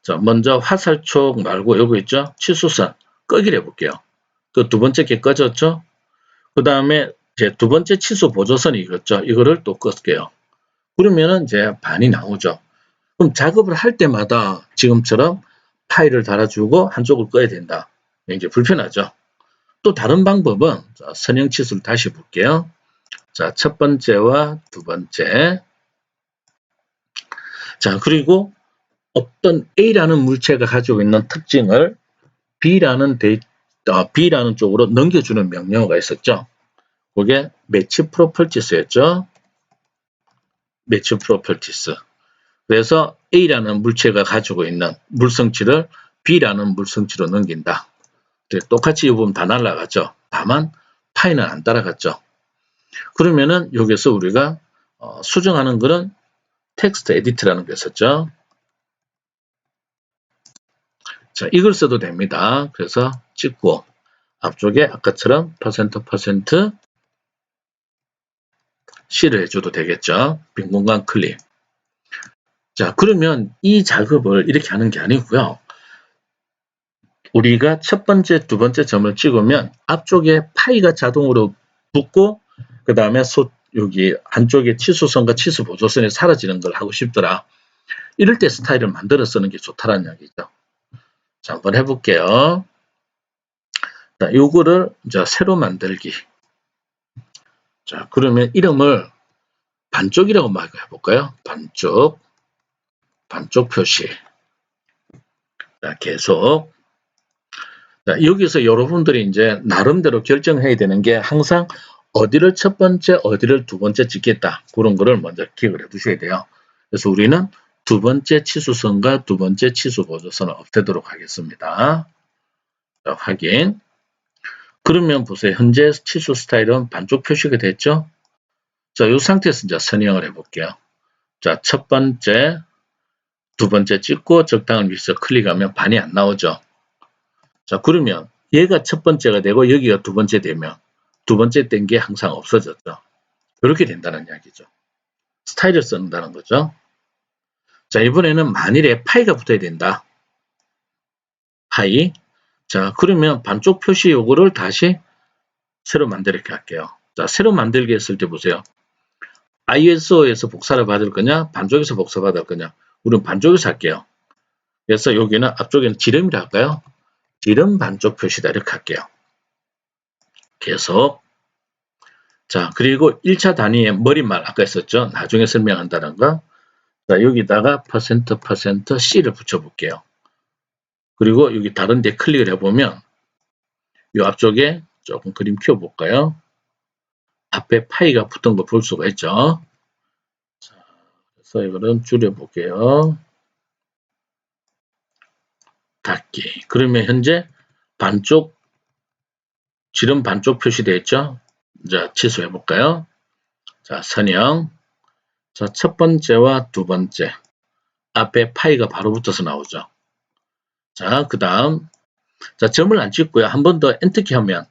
자, 먼저 화살촉 말고 여기 있죠? 치수선 끄기를 해볼게요. 그 두 번째 게 꺼졌죠? 그 다음에 제 두 번째 치수 보조선이 있겠죠? 이거를 또 끌게요. 그러면은 이제 반이 나오죠. 그럼 작업을 할 때마다 지금처럼 파일을 달아주고 한쪽을 꺼야 된다. 이제 불편하죠. 또 다른 방법은 선형 치수를 다시 볼게요. 자, 첫 번째와 두 번째. 자, 그리고 어떤 A라는 물체가 가지고 있는 특징을 B라는 쪽으로 넘겨주는 명령어가 있었죠. 그게 매치 프로퍼티스였죠. 매치 프로퍼티스. 그래서 A라는 물체가 가지고 있는 물성치를 B라는 물성치로 넘긴다. 똑같이 보면 다 날아가죠. 다만 파이는 안 따라갔죠. 그러면은 여기서 우리가 수정하는 거는 텍스트 에디트라는 게 있었죠. 자, 이걸 써도 됩니다. 그래서 찍고 앞쪽에 아까처럼 %% C를 해줘도 되겠죠. 빈 공간 클릭. 자, 그러면 이 작업을 이렇게 하는 게 아니고요. 우리가 첫 번째, 두 번째 점을 찍으면 앞쪽에 파이가 자동으로 붙고 그 다음에 여기 안쪽에 치수선과 치수 보조선이 사라지는 걸 하고 싶더라. 이럴 때 스타일을 만들어 쓰는 게 좋다라는 이야기죠. 자, 한번 해볼게요. 자, 요거를 이제 새로 만들기. 자, 그러면 이름을 반쪽이라고 막 해볼까요? 반쪽 표시. 자, 계속. 자, 여기서 여러분들이 이제 나름대로 결정해야 되는 게 항상 어디를 첫 번째, 어디를 두 번째 찍겠다. 그런 거를 먼저 기억을 해 두셔야 돼요. 그래서 우리는 두 번째 치수선과 두 번째 치수 보조선을 없애도록 하겠습니다. 자, 확인. 그러면 보세요. 현재 치수 스타일은 반쪽 표시가 됐죠? 자, 이 상태에서 이제 선형을 해볼게요. 자, 첫 번째, 두 번째 찍고 적당한 위치에서 클릭하면 반이 안 나오죠? 자, 그러면 얘가 첫 번째가 되고 여기가 두 번째 되면 두 번째 된 게 항상 없어졌죠. 이렇게 된다는 이야기죠. 스타일을 쓴다는 거죠. 자, 이번에는 만일에 파이가 붙어야 된다. 파이. 자, 그러면 반쪽 표시 요거를 다시 새로 만들게 할게요. 자, 새로 만들기 했을 때 보세요. ISO에서 복사를 받을 거냐, 반쪽에서 복사 받을 거냐. 우리는 반쪽에서 할게요. 그래서 여기는 앞쪽에는 지름이라 할까요? 지름 반쪽 표시다 이렇게 할게요. 계속. 자, 그리고 1차 단위의 머릿말 아까 했었죠. 나중에 설명한다는 거. 자, 여기다가 %C를 붙여볼게요. 그리고 여기 다른 데 클릭을 해보면 이 앞쪽에 조금 그림 키워볼까요? 앞에 파이가 붙은 거 볼 수가 있죠. 자, 그래서 이거는 줄여볼게요. 닫기. 그러면 현재 반쪽, 지름 반쪽 표시되어 있죠. 자, 취소해 볼까요? 자, 선형. 자, 첫 번째와 두 번째. 앞에 파이가 바로 붙어서 나오죠. 자, 그 다음. 자, 점을 안 찍고요. 한 번 더 엔터키 하면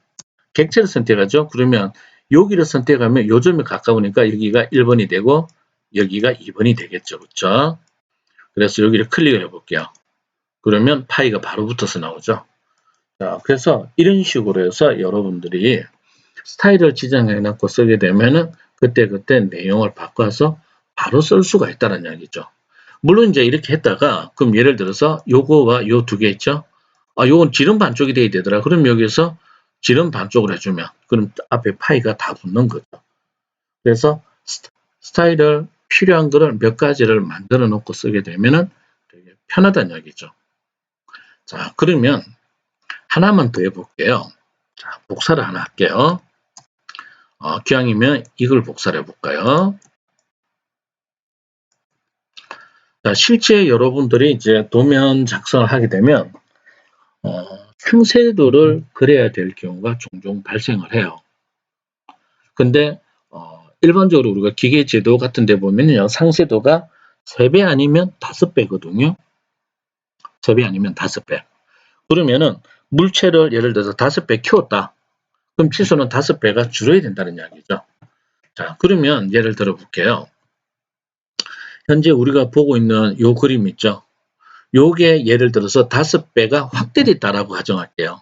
객체를 선택하죠. 그러면 여기를 선택하면 요 점에 가까우니까 여기가 1번이 되고 여기가 2번이 되겠죠. 그렇죠? 그래서 여기를 클릭을 해볼게요. 그러면 파이가 바로 붙어서 나오죠. 자, 그래서 이런 식으로 해서 여러분들이 스타일을 지정해 놓고 쓰게 되면은 그때그때 내용을 바꿔서 바로 쓸 수가 있다는 이야기죠. 물론 이제 이렇게 했다가 그럼 예를 들어서 요거와 요 두 개 있죠. 아, 요건 지름 반쪽이 돼야 되더라. 그럼 여기서 지름 반쪽을 해주면 그럼 앞에 파이가 다 붙는 거죠. 그래서 스타일을 필요한 거를 몇 가지를 만들어 놓고 쓰게 되면은 되게 편하다는 이야기죠. 자, 그러면 하나만 더 해볼게요. 자, 복사를 하나 할게요. 기왕이면 이걸 복사를 해볼까요? 자, 실제 여러분들이 이제 도면 작성을 하게 되면 상세도를 그려야 될 경우가 종종 발생을 해요. 근데 일반적으로 우리가 기계제도 같은 데 보면요. 상세도가 3배 아니면 5배거든요. 3배 아니면 5배. 그러면은 물체를 예를 들어서 5배 키웠다. 그럼 치수는 5배가 줄어야 된다는 이야기죠. 자, 그러면 예를 들어 볼게요. 현재 우리가 보고 있는 요 그림 있죠. 요게 예를 들어서 5배가 확대됐다라고 가정할게요.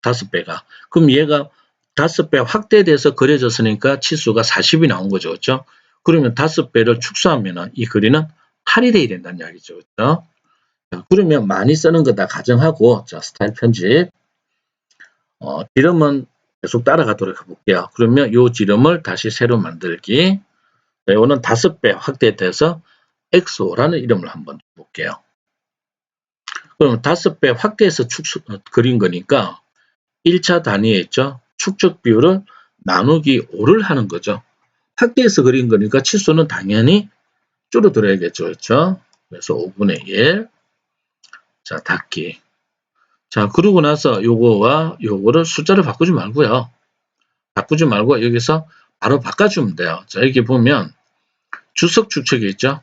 5배가. 그럼 얘가 5배 확대돼서 그려졌으니까 치수가 40이 나온 거죠. 그렇죠? 그러면 5배를 축소하면 이 거리는 8이 돼야 된다는 이야기죠. 그렇죠? 자, 그러면 많이 쓰는 거 다 가정하고 자, 스타일 편집. 지름은 계속 따라가도록 해볼게요. 그러면 요 지름을 다시 새로 만들기. 자, 이거는 5배 확대돼서 XO라는 이름을 한번 볼게요. 그럼 5배 확대해서 그린 거니까 1차 단위에 있죠. 축적 비율을 나누기 5를 하는 거죠. 확대해서 그린 거니까 치수는 당연히 줄어들어야겠죠. 그렇죠? 그래서 5분의 1. 자, 닫기. 자, 그러고 나서 요거와 요거를 숫자를 바꾸지 말고요. 바꾸지 말고 여기서 바로 바꿔주면 돼요. 자, 여기 보면 주석 축척이 있죠.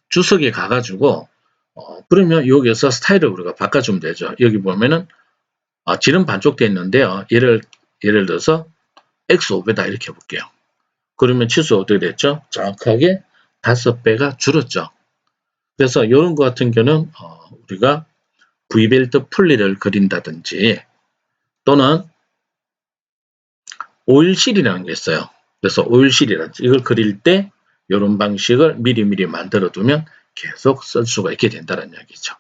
주석에 가가지고 그러면 여기에서 스타일을 우리가 바꿔주면 되죠. 여기 보면은 지름 반쪽 되어 있는데요. 예를 들어서 X5배다 이렇게 해볼게요. 그러면 치수 어떻게 됐죠? 정확하게 5배가 줄었죠. 그래서 이런 것 같은 경우는 우리가 V벨트 풀리를 그린다든지 또는 오일실이라는 게 있어요. 그래서 오일실이라든지 이걸 그릴 때 이런 방식을 미리미리 만들어 두면 계속 쓸 수가 있게 된다는 이야기죠.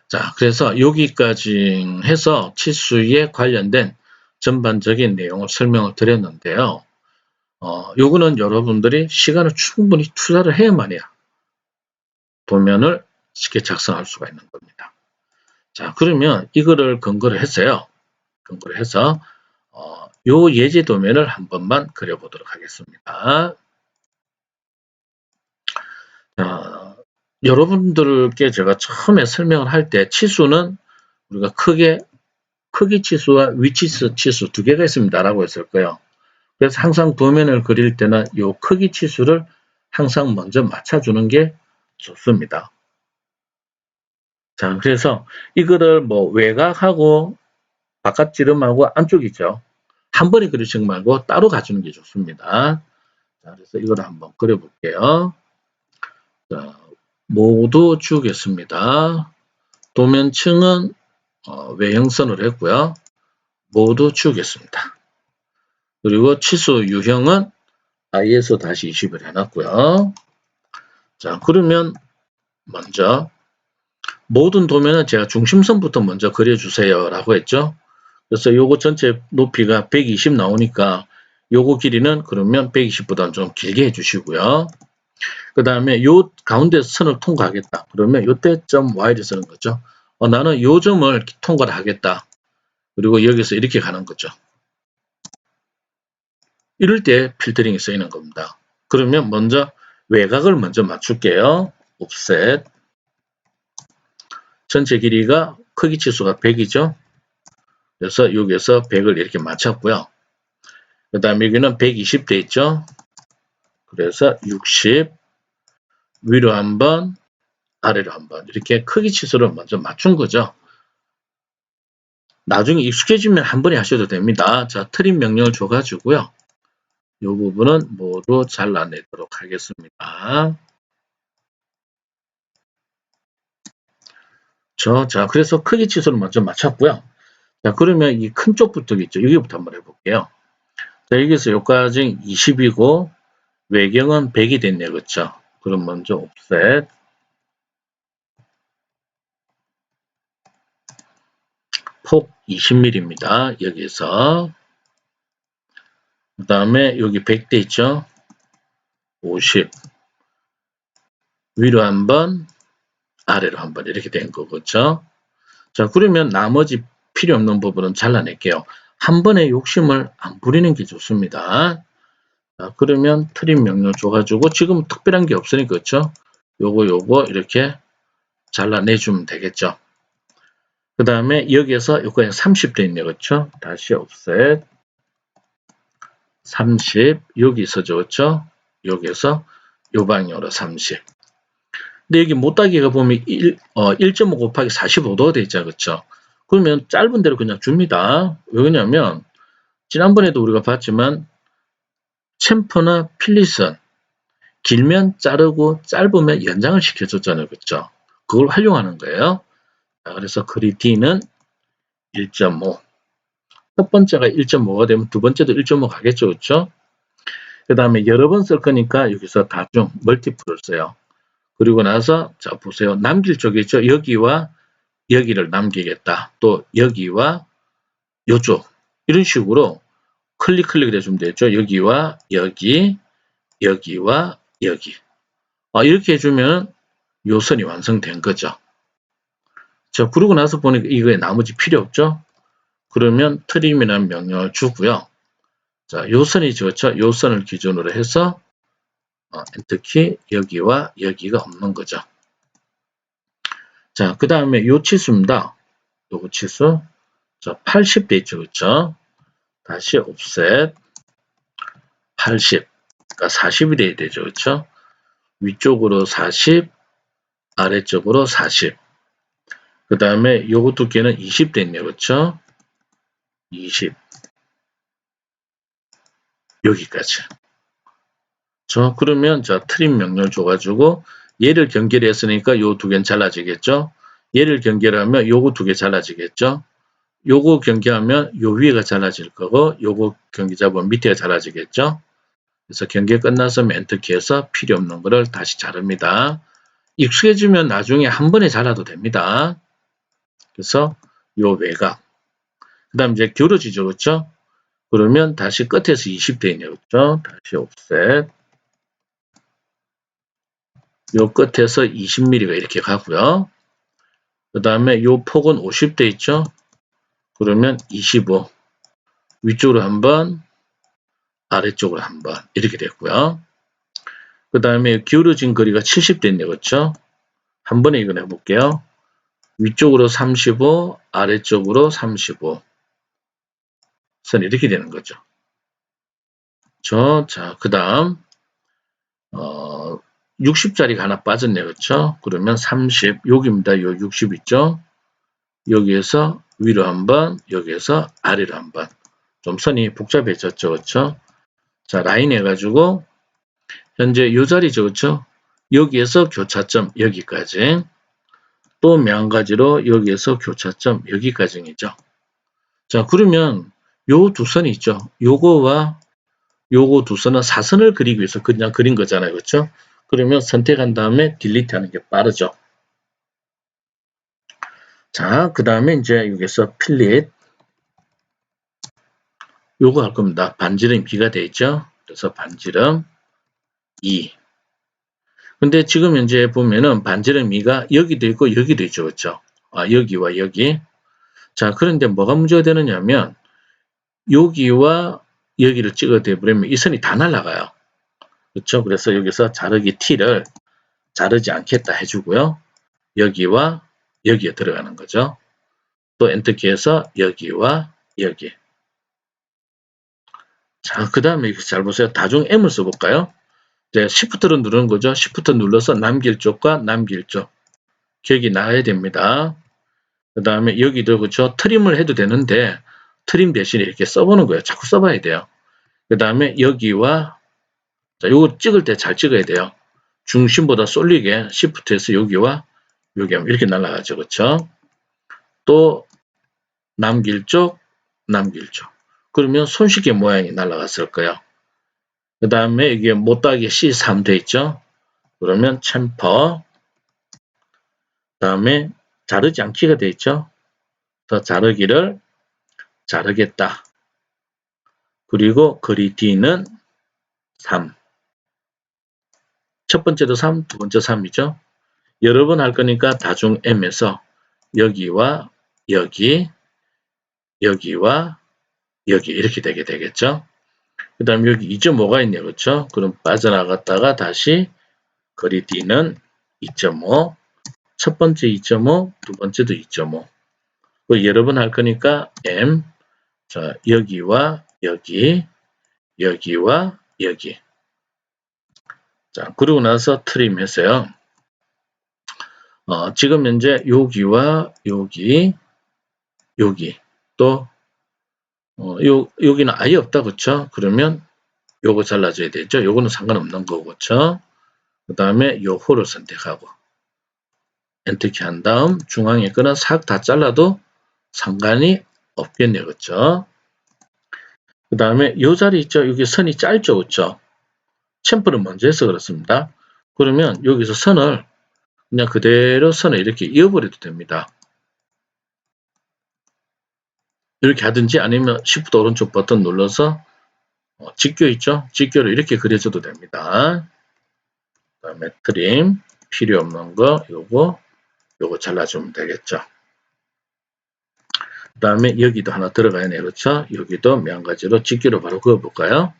자, 그래서 여기까지 해서 치수에 관련된 전반적인 내용을 설명을 드렸는데요. 요거는 여러분들이 시간을 충분히 투자를 해야만이야 도면을 쉽게 작성할 수가 있는 겁니다. 자, 그러면 이거를 근거를 해서요. 근거를 해서 요 예제 도면을 한 번만 그려보도록 하겠습니다. 여러분들께 제가 처음에 설명을 할 때 치수는 우리가 크기 치수와 위치 치수 두 개가 있습니다라고 했을 거예요. 그래서 항상 도면을 그릴 때는 요 크기 치수를 항상 먼저 맞춰주는 게 좋습니다. 자, 그래서 이거를 뭐 외곽하고 바깥 지름하고 안쪽이죠. 한 번에 그리지 말고 따로 가주는 게 좋습니다. 자, 그래서 이걸 한번 그려볼게요. 자, 모두 지우겠습니다. 도면층은 외형선으로 했고요. 모두 지우겠습니다. 그리고 치수 유형은 ISO-20을 해놨고요. 자, 그러면 먼저 모든 도면은 제가 중심선부터 먼저 그려주세요 라고 했죠. 그래서 요거 전체 높이가 120 나오니까 요거 길이는 그러면 120보다 좀 길게 해주시고요. 그 다음에 요 가운데 선을 통과하겠다. 그러면 요때 점 Y를 쓰는 거죠. 나는 요 점을 통과를 하겠다. 그리고 여기서 이렇게 가는 거죠. 이럴 때 필터링이 쓰이는 겁니다. 그러면 먼저 외곽을 먼저 맞출게요. 옵셋. 전체 길이가 크기 치수가 100이죠. 그래서 여기에서 100을 이렇게 맞췄고요. 그 다음에 여기는 120 돼 있죠. 그래서 60 위로 한번 아래로 한번 이렇게 크기 치수를 먼저 맞춘 거죠. 나중에 익숙해지면 한 번에 하셔도 됩니다. 자, 트림 명령을 줘가지고요. 이 부분은 모두 잘라내도록 하겠습니다. 자, 그래서 크기 치수를 먼저 맞췄고요. 자, 그러면 이 큰 쪽부터 있죠. 여기부터 한번 해볼게요. 자, 여기서 여기까지 20이고 외경은 100이 됐네요. 그렇죠? 그럼 먼저 옵셋. 폭 20mm입니다. 여기서. 그 다음에 여기 100대 있죠? 50. 위로 한번, 아래로 한번 이렇게 된 거겠죠? 자, 그러면 나머지 필요 없는 부분은 잘라낼게요. 한 번에 욕심을 안 부리는 게 좋습니다. 자, 그러면 트림 명령 줘가지고 지금 특별한 게 없으니까 그렇죠? 요거 이렇게 잘라내주면 되겠죠. 그 다음에 여기에서 요거 30 돼 있네요. 그렇죠? 다시 옵셋 30 여기서죠. 그렇죠? 여기에서 요 방향으로 30. 근데 여기 못따기가 보면 1.5 곱하기 45도가 돼 있죠. 그렇죠? 그러면 짧은 대로 그냥 줍니다. 왜 그러냐면 지난번에도 우리가 봤지만 챔퍼나 필릿은 길면 자르고 짧으면 연장을 시켜줬잖아요. 그렇죠? 그걸 활용하는 거예요. 자, 그래서 크리 D는 1.5. 첫 번째가 1.5가 되면 두 번째도 1.5 가겠죠. 그렇죠? 그 다음에 여러 번 쓸 거니까 여기서 다중 멀티플을 써요. 그리고 나서 자 보세요. 남길 쪽에 있죠. 여기와 여기를 남기겠다. 또 여기와 요쪽 이런 식으로 클릭 해주면 되죠. 여기와 여기, 여기와 여기. 이렇게 해주면 요 선이 완성된 거죠. 자, 그러고 나서 보니까 이거에 나머지 필요 없죠. 그러면 트림이라는 명령을 주고요. 자, 요 선이 그렇죠. 요 선을 기준으로 해서 엔터키 여기와 여기가 없는 거죠. 자, 그 다음에 요 치수입니다. 요거 치수. 자, 80 돼 있죠. 그렇죠? 다시 옵셋 80. 그러니까 40이 돼야 되죠. 그렇죠? 위쪽으로 40, 아래쪽으로 40. 그 다음에 요거 두께는 20 됐네요. 그렇죠? 20. 여기까지. 그러면 자 트림 명령을 줘가지고 얘를 경계했으니까 요 두 개는 잘라지겠죠? 얘를 경계하면 요거 두 개 잘라지겠죠? 요거 경계하면 요 위에가 잘라질 거고 요거 경계 잡으면 밑에가 잘라지겠죠? 그래서 경계 끝났으면 엔터키해서 필요 없는 거를 다시 자릅니다. 익숙해지면 나중에 한 번에 잘라도 됩니다. 그래서 요 외곽. 그 다음 이제 기울어지죠. 그렇죠? 그러면 다시 끝에서 20 돼 있네요. 그렇죠? 다시 옵셋. 요 끝에서 20mm가 이렇게 가고요. 그 다음에 요 폭은 50 돼 있죠? 그러면 25. 위쪽으로 한번, 아래쪽으로 한번 이렇게 됐고요. 그 다음에 기울어진 거리가 70 됐네요. 그렇죠? 한 번에 이건 해볼게요. 위쪽으로 35, 아래쪽으로 35. 선 이렇게 되는 거죠. 자, 그 다음 60짜리가 하나 빠졌네요. 그렇죠? 그러면 30, 여기입니다. 요 60 있죠? 여기에서 위로 한번, 여기에서 아래로 한번. 좀 선이 복잡해졌죠. 그렇죠? 자, 라인 해가지고 현재 요 자리죠. 그렇죠? 여기에서 교차점 여기까지. 또 마찬가지로 여기에서 교차점 여기까지이죠. 자, 그러면 요 두 선이 있죠. 요거와 요거 두 선은 사선을 그리기 위해서 그냥 그린 거잖아요. 그렇죠? 그러면 선택한 다음에 딜리트 하는 게 빠르죠. 자, 그 다음에 이제 여기서 필릿 요거 할 겁니다. 반지름 2가 되어 있죠. 그래서 반지름 2. 근데 지금 현재 보면은 반지름 2가 여기도 있고 여기도 있죠. 그렇죠? 여기와 여기. 자, 그런데 뭐가 문제가 되느냐면 여기와 여기를 찍어 대버리면 이 선이 다 날아가요. 그렇죠? 그래서 여기서 자르기 T를 자르지 않겠다 해주고요. 여기와 여기에 들어가는 거죠. 또 엔터키해서 여기와 여기. 자, 그 다음에 잘 보세요. 다중 M을 써볼까요? 이제 Shift를 누르는 거죠. Shift 눌러서 남길 쪽과 남길 쪽. 기억이 나야 됩니다. 그 다음에 여기도 그렇죠. 트림을 해도 되는데 트림 대신에 이렇게 써보는 거예요. 자꾸 써봐야 돼요. 그 다음에 여기와 자, 요거 찍을 때 잘 찍어야 돼요. 중심보다 쏠리게 Shift에서 여기와 여기 하면 이렇게 날아가죠. 그렇죠? 또 남길 쪽, 남길 쪽. 그러면 손쉽게 모양이 날아갔을 거예요. 그 다음에 이게 못하게 C3 돼 있죠. 그러면 챔퍼. 그 다음에 자르지 않기가 돼 있죠. 더 자르기를 자르겠다. 그리고 거리 D는 3. 첫 번째도 3, 두 번째 3이죠. 여러 번 할 거니까 다중 M에서 여기와 여기, 여기와 여기 이렇게 되게 되겠죠. 그 다음에 여기 2.5가 있네요. 그렇죠? 그럼 빠져나갔다가 다시 거리 D는 2.5, 첫 번째 2.5, 두 번째도 2.5. 여러 번 할 거니까 M, 자, 여기와 여기, 여기와 여기. 자, 그러고 나서 트림 했어요. 지금 현재 여기와 여기, 여기, 또, 여기는 아예 없다, 그쵸? 그러면 요거 잘라줘야 되죠? 요거는 상관없는 거고, 그쵸? 그 다음에 요 호를 선택하고, 엔터키 한 다음 중앙에 거는 싹 다 잘라도 상관이 없겠네요, 그쵸? 그 다음에 요 자리 있죠? 여기 선이 짧죠, 그쵸? 챔프를 먼저 해서 그렇습니다. 그러면 여기서 선을 그냥 그대로 선을 이렇게 이어버려도 됩니다. 이렇게 하든지 아니면 Shift 오른쪽 버튼 눌러서 직교 있죠? 직교를 이렇게 그려줘도 됩니다. 그 다음에 트림, 필요 없는 거 요거 잘라주면 되겠죠. 그 다음에 여기도 하나 들어가야네요. 그렇죠? 여기도 마찬가지로 직교로 바로 그어볼까요?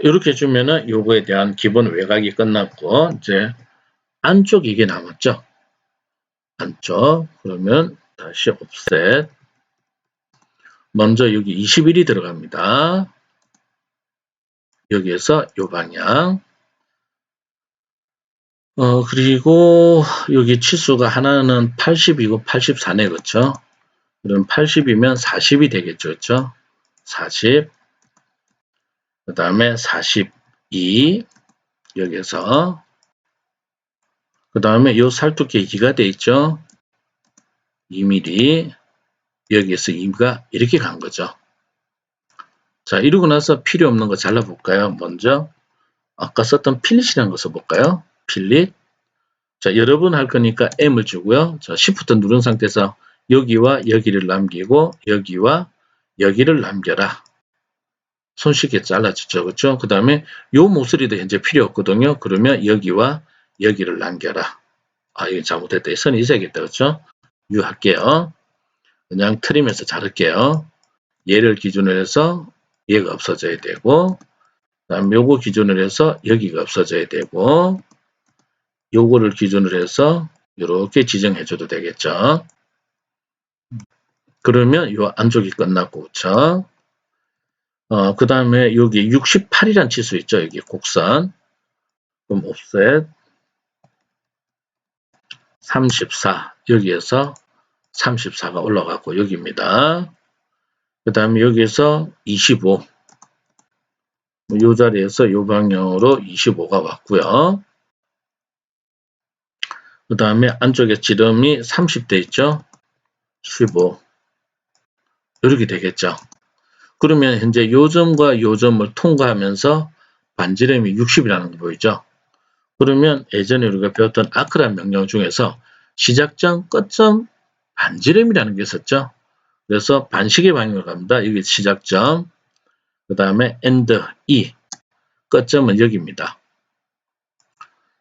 이렇게 해주면은 요거에 대한 기본 외곽이 끝났고 이제 안쪽 이게 남았죠? 안쪽. 그러면 다시 옵셋. 먼저 여기 21이 들어갑니다. 여기에서 요 방향. 그리고 여기 치수가 하나는 80이고 84네, 그렇죠? 그럼 80이면 40이 되겠죠, 그렇죠? 40. 그 다음에 42. 여기에서. 그 다음에 요 살두께 2가 돼 있죠? 2mm. 여기에서 2가 이렇게 간 거죠. 자, 이러고 나서 필요 없는 거 잘라볼까요? 먼저 아까 썼던 필릿이라는 거 써볼까요? 필릿. 자, 여러 번 할 거니까 M을 주고요. 자, Shift 누른 상태에서 여기와 여기를 남기고 여기와 여기를 남겨라. 손쉽게 잘라주죠. 그렇죠? 그 다음에 요 모서리도 현재 필요 없거든요. 그러면 여기와 여기를 남겨라. 이거 잘못했다. 이 선이 있어야겠다. 그렇죠? U 할게요. 그냥 트림해서 자를게요. 얘를 기준으로 해서 얘가 없어져야 되고, 그다음 요거 기준으로 해서 여기가 없어져야 되고, 요거를 기준으로 해서 이렇게 지정해줘도 되겠죠. 그러면 요 안쪽이 끝났고, 그쵸? 그 다음에 여기 68이란 치수 있죠? 여기 곡선. 그럼 옵셋 34. 여기에서 34가 올라갔고, 여기입니다. 그 다음에 여기에서 25. 이 자리에서 이 방향으로 25가 왔고요. 그 다음에 안쪽에 지름이 30대 있죠? 15. 이렇게 되겠죠. 그러면 현재 요 점과 요 점을 통과하면서 반지름이 60이라는 거 보이죠? 그러면 예전에 우리가 배웠던 아크란 명령 중에서 시작점, 끝점, 반지름이라는 게 있었죠? 그래서 반시계 방향으로 갑니다. 여기 시작점, 그 다음에 end, E, 끝점은 여기입니다.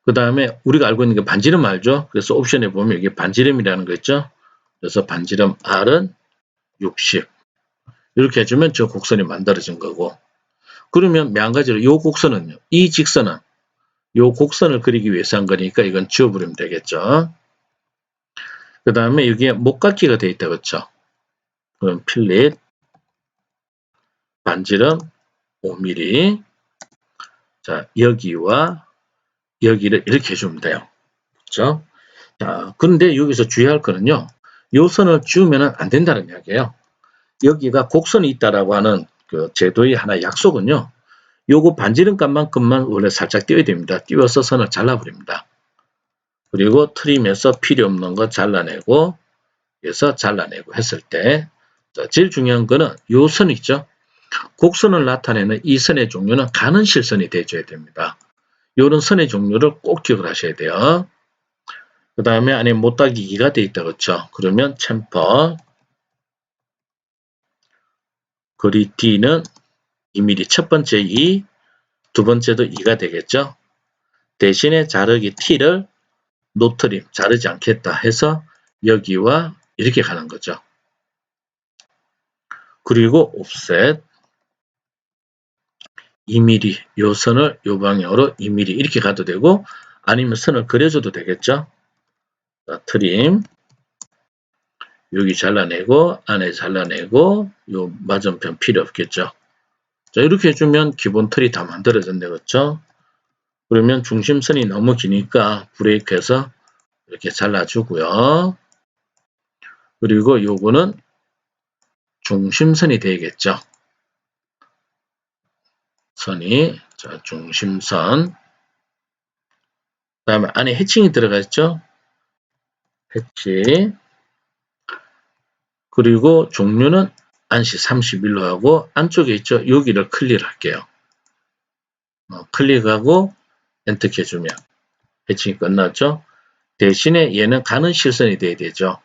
그 다음에 우리가 알고 있는 게 반지름 알죠? 그래서 옵션에 보면 이게 반지름이라는 거 있죠? 그래서 반지름 R은 60. 이렇게 해주면 저 곡선이 만들어진 거고. 그러면 마찬가지로 이 곡선은요. 이 직선은 이 곡선을 그리기 위해서 한 거니까 이건 지워버리면 되겠죠. 그 다음에 여기에 목깎이가 되어 있다. 그렇죠? 그럼 필릿 반지름 5mm. 자, 여기와 여기를 이렇게 해주면 돼요. 그렇죠? 자, 그런데 여기서 주의할 거는요. 요 선을 지우면 안 된다는 이야기예요. 여기가 곡선이 있다라고 하는 그 제도의 하나의 약속은요. 요거 반지름값만큼만 원래 살짝 띄워야 됩니다. 띄워서 선을 잘라버립니다. 그리고 트림에서 필요 없는 거 잘라내고 해서 잘라내고 했을 때 제일 중요한 거는 요 선 있죠. 곡선을 나타내는 이 선의 종류는 가는 실선이 돼줘야 됩니다. 요런 선의 종류를 꼭 기억을 하셔야 돼요. 그 다음에 안에 못따기 2가 돼 있다 그렇죠. 그러면 챔퍼 거리 D는 2mm 첫 번째 2, 두 번째도 2가 되겠죠. 대신에 자르기 T를 노트림 자르지 않겠다 해서 여기와 이렇게 가는 거죠. 그리고 옵셋 2mm 요 선을 요 방향으로 2mm 이렇게 가도 되고 아니면 선을 그려줘도 되겠죠. 자, 트림 여기 잘라내고 안에 잘라내고 요 맞은편 필요 없겠죠. 자, 이렇게 해주면 기본 틀이 다 만들어졌네. 그렇죠? 그러면 중심선이 너무 기니까 브레이크해서 이렇게 잘라주고요. 그리고 요거는 중심선이 되겠죠. 선이 자 중심선 그 다음에 안에 해칭이 들어가 있죠. 해칭 그리고 종류는 안시 31로 하고 안쪽에 있죠. 여기를 클릭할게요. 클릭하고 엔터 해주면 해칭이 끝났죠. 대신에 얘는 가는 실선이 돼야 되죠.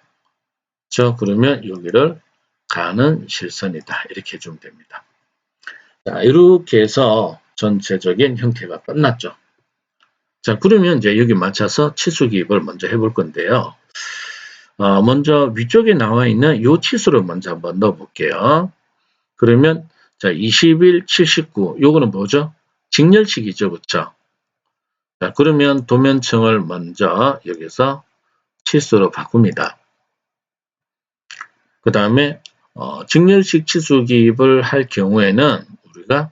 그러면 여기를 가는 실선이다. 이렇게 해주면 됩니다. 자, 이렇게 해서 전체적인 형태가 끝났죠. 자, 그러면 이제 여기 맞춰서 치수 기입을 먼저 해볼 건데요. 먼저 위쪽에 나와 있는 이 치수를 먼저 한번 넣어 볼게요. 그러면 자, 21, 79 요거는 뭐죠? 직렬식이죠. 그렇죠? 자, 그러면 도면층을 먼저 여기서 치수로 바꿉니다. 그 다음에 직렬식 치수 기입을 할 경우에는 우리가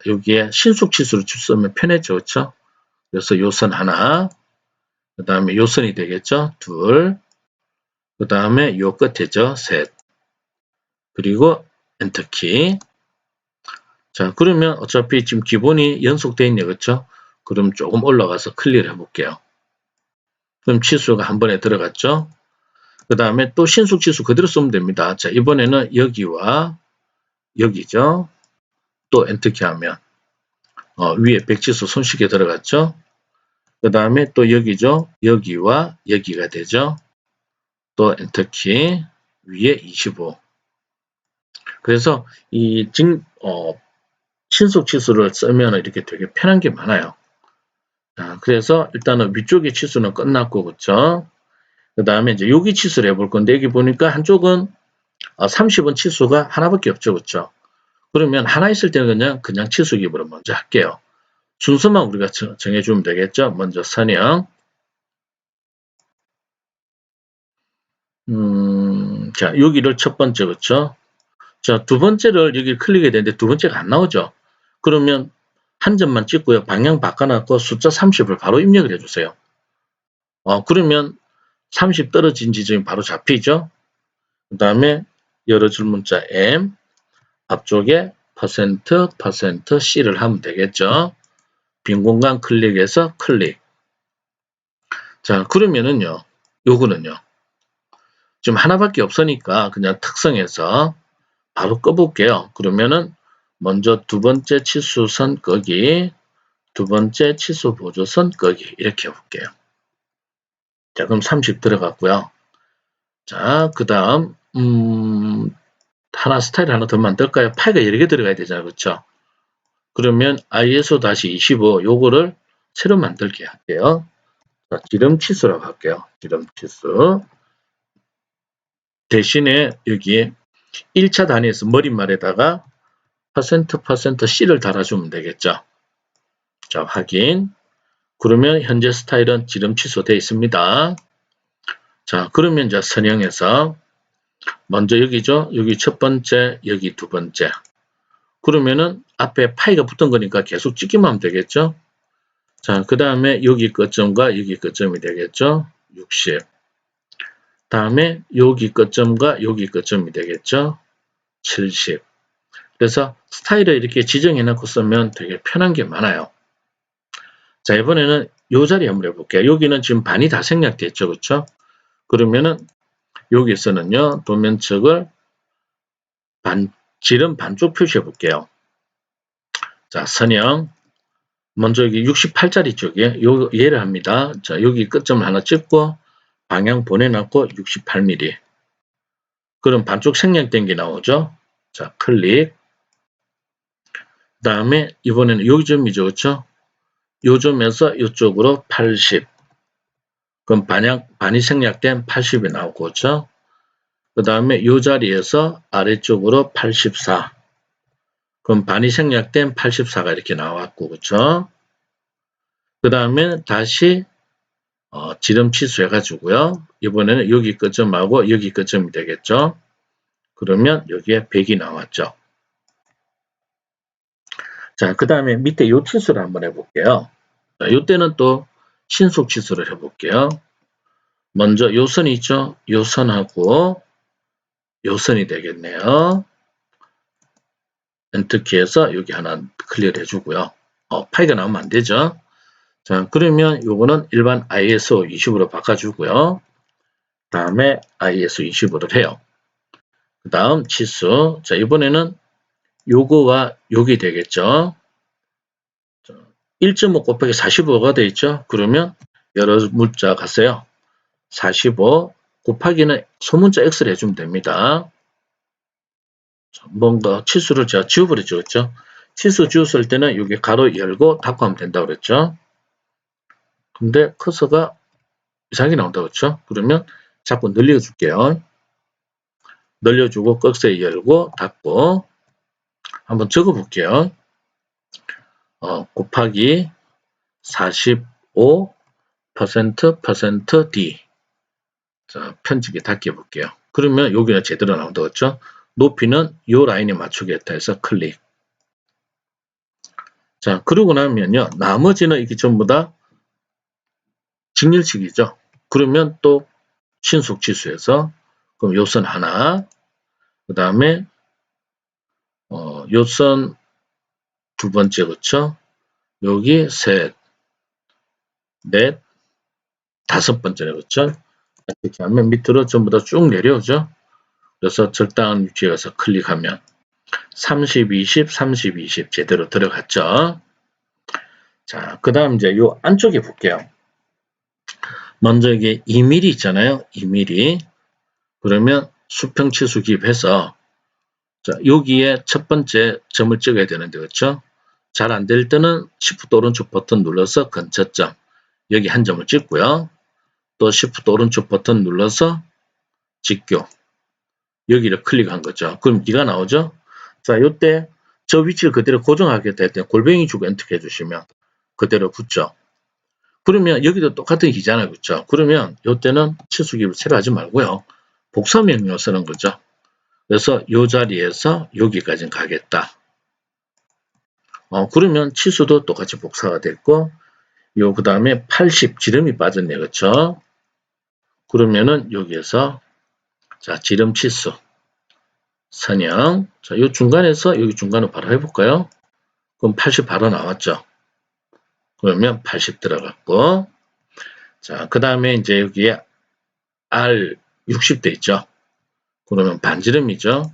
여기에 신속치수를 쓰면 편해져. 그렇죠? 그래서 요선 하나, 그 다음에 요선이 되겠죠? 둘, 그 다음에 요 끝에죠? 셋, 그리고 엔터키. 자, 그러면 어차피 지금 기본이 연속되어 있네요. 그렇죠? 그럼 조금 올라가서 클리어를 해볼게요. 그럼 치수가 한 번에 들어갔죠? 그 다음에 또 신속치수 그대로 쓰면 됩니다. 자, 이번에는 여기와 여기죠? 또 엔터키 하면 위에 백지수 손쉽게 들어갔죠? 그 다음에 또 여기죠? 여기와 여기가 되죠? 또 엔터키 위에 25. 그래서 이 신속 치수를 쓰면 이렇게 되게 편한 게 많아요. 자, 그래서 일단은 위쪽의 치수는 끝났고, 그쵸? 그 다음에 이제 여기 치수를 해볼 건데, 여기 보니까 한쪽은 30은 치수가 하나밖에 없죠, 그쵸? 그러면 하나 있을 때는 그냥 치수 기입으로 먼저 할게요. 순서만 우리가 정해주면 되겠죠? 먼저 선형. 자, 여기를 첫 번째, 그쵸? 자, 두 번째를 여기 클릭해야 되는데 두 번째가 안 나오죠? 그러면 한 점만 찍고요. 방향 바꿔놨고 숫자 30을 바로 입력을 해주세요. 그러면 30 떨어진 지점이 바로 잡히죠? 그 다음에 열어줄 문자 M, 앞쪽에 %C를 하면 되겠죠? 빈 공간 클릭해서 클릭. 자, 그러면은요, 요거는요, 지금 하나밖에 없으니까 그냥 특성에서 바로 꺼볼게요. 그러면은 먼저 두 번째 치수선 끄기, 두 번째 치수 보조선 끄기 이렇게 해볼게요. 자, 그럼 30 들어갔고요. 자, 그 다음 스타일 하나 더 만들까요? 파일가 여러 개 들어가야 되잖아요. 그렇죠? 그러면 ISO-25 요거를 새로 만들게 할게요. 자, 지름치수라고 할게요. 지름치수. 대신에 여기 1차 단위에서 머릿말에다가 %C를 달아주면 되겠죠. 자, 확인. 그러면 현재 스타일은 지름 취소되어 있습니다. 자, 그러면 이제 선형에서 먼저 여기죠. 여기 첫 번째, 여기 두 번째. 그러면은 앞에 파이가 붙은 거니까 계속 찍기만 하면 되겠죠. 자, 그 다음에 여기 끝점과 여기 끝점이 되겠죠. 60. 다음에 여기 끝점과 여기 끝점이 되겠죠. 70. 그래서 스타일을 이렇게 지정해 놓고 쓰면 되게 편한 게 많아요. 자, 이번에는 이 자리 한번 해볼게요. 여기는 지금 반이 다 생략됐죠. 그렇죠? 그러면은 여기서는요. 도면측을 지름 반쪽 표시해 볼게요. 자, 선형. 먼저 여기 68짜리 쪽에 얘를 합니다. 자, 여기 끝점을 하나 찍고 방향 보내놨고 68mm. 그럼 반쪽 생략된 게 나오죠. 자, 클릭. 그 다음에 이번에는 요 점이죠. 그렇죠? 요 점에서 이쪽으로 80. 그럼 반이 생략된 80이 나오고, 그렇죠? 그 다음에 요 자리에서 아래쪽으로 84. 그럼 반이 생략된 84가 이렇게 나왔고, 그렇죠? 그 다음에 다시 지름 취소해가지고요. 이번에는 여기 끝점하고 여기 끝점이 되겠죠. 그러면 여기에 100이 나왔죠. 자, 그 다음에 밑에 요 취소를 한번 해볼게요. 자, 요때는 또 신속 취소를 해볼게요. 먼저 요 선이 있죠. 요 선하고 요 선이 되겠네요. 엔터키에서 여기 하나 클리어를 해주고요. 파이가 나오면 안 되죠. 자, 그러면 요거는 일반 ISO 20으로 바꿔주고요. 다음에 ISO 20으로 해요. 그 다음 치수. 자, 이번에는 요거와 요게 되겠죠. 1.5 곱하기 45가 되어 있죠. 그러면 여러 문자 갔어요. 45 곱하기는 소문자 X를 해주면 됩니다. 뭔가 치수를 제가 지워버렸죠. 그렇죠? 치수 지웠을 때는 여기 가로 열고 닫고 하면 된다고 그랬죠. 근데 커서가 이상하게 나온다고 그랬죠. 그러면 자꾸 늘려줄게요. 늘려주고 꺽쇠 열고 닫고 한번 적어볼게요. 곱하기 45% D. 자, 편집기 닫게 해볼게요. 그러면 여기는 제대로 나온다고 했죠. 높이는 이 라인에 맞추겠다 해서 클릭. 자, 그러고 나면요. 나머지는 이게 전부 다 직렬식이죠. 그러면 또 신속 취소해서 그럼 요선 하나, 그 다음에 요선 두 번째 그쵸? 여기 셋, 넷, 다섯 번째네 그쵸? 이렇게 하면 밑으로 전부 다 쭉 내려오죠. 그래서 적당한 위치에 가서 클릭하면 30, 20, 30, 20 제대로 들어갔죠. 자, 그 다음 이제 요 안쪽에 볼게요. 먼저 이게 2mm 있잖아요. 2mm. 그러면 수평치수 기입해서 자, 여기에 첫 번째 점을 찍어야 되는데 그렇죠? 잘 안 될 때는 Shift 오른쪽 버튼 눌러서 근처점 여기 한 점을 찍고요. 또 Shift 오른쪽 버튼 눌러서 직교 여기를 클릭한 거죠. 그럼 2가 나오죠? 자, 이때 저 위치를 그대로 고정하겠다 할 때 골뱅이 주고 엔터 해주시면 그대로 붙죠. 그러면 여기도 똑같은 기잖아요. 그렇죠? 그러면 이때는 치수기입을 새로 하지 말고요. 복사 명령을 쓰는 거죠. 그래서 이 자리에서 여기까지 가겠다. 그러면 치수도 똑같이 복사가 됐고 그 다음에 80 지름이 빠졌네요. 그렇죠? 그러면은 여기에서 자, 지름 치수 선형. 자, 요 중간에서 여기 중간을 바로 해볼까요? 그럼 80 바로 나왔죠. 그러면 80 들어갔고 자, 그 다음에 이제 여기에 R 60 돼 있죠. 그러면 반지름이죠.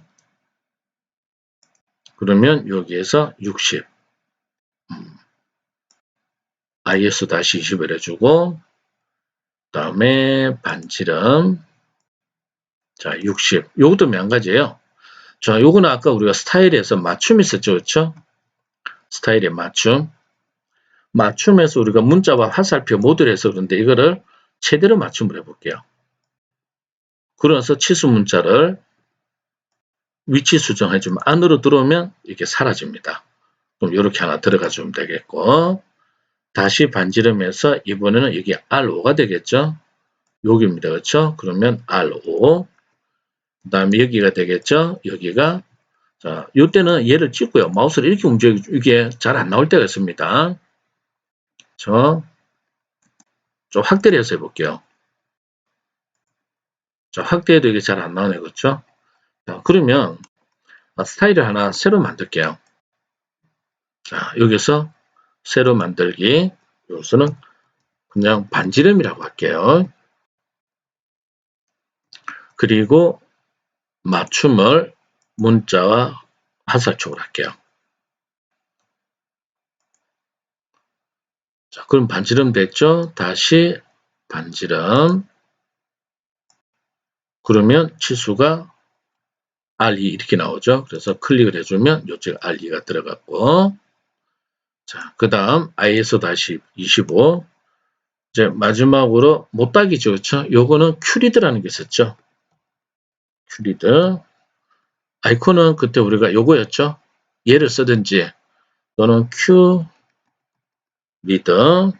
그러면 여기에서 60 IS-20을 해주고 그 다음에 반지름 자 60 요것도 마찬가지예요. 자, 요거는 아까 우리가 스타일에서 맞춤 있었죠. 그렇죠? 스타일의 맞춤. 맞춤에서 우리가 문자와 화살표 모듈 해서 그런데 이거를 최대로 맞춤을 해볼게요. 그래서 치수 문자를 위치 수정해주면 안으로 들어오면 이게 사라집니다. 그럼 이렇게 하나 들어가 주면 되겠고, 다시 반지름해서 이번에는 여기 R5가 되겠죠. 여기입니다. 그렇죠? 그러면 R5. 그 다음에 여기가 되겠죠. 여기가. 자, 이때는 얘를 찍고요. 마우스를 이렇게 움직여, 이게 잘 안 나올 때가 있습니다. 좀 확대를 해서 해볼게요. 자, 확대해도 이게 잘 안 나오네. 그렇죠? 자, 그러면 스타일을 하나 새로 만들게요. 자, 여기서 새로 만들기. 여기서는 그냥 반지름이라고 할게요. 그리고 맞춤을 문자와 한살촉으로 할게요. 자, 그럼 반지름 됐죠? 다시 반지름. 그러면 치수가 R2 이렇게 나오죠. 그래서 클릭을 해주면 이쪽 R2가 들어갔고, 자, 그 다음 ISO 다시 25. 이제 마지막으로 못따기죠. 그렇죠? 요거는 큐리드라는 게 있었죠. 큐리드. 아이콘은 그때 우리가 요거였죠. 얘를 쓰든지 또는 큐리드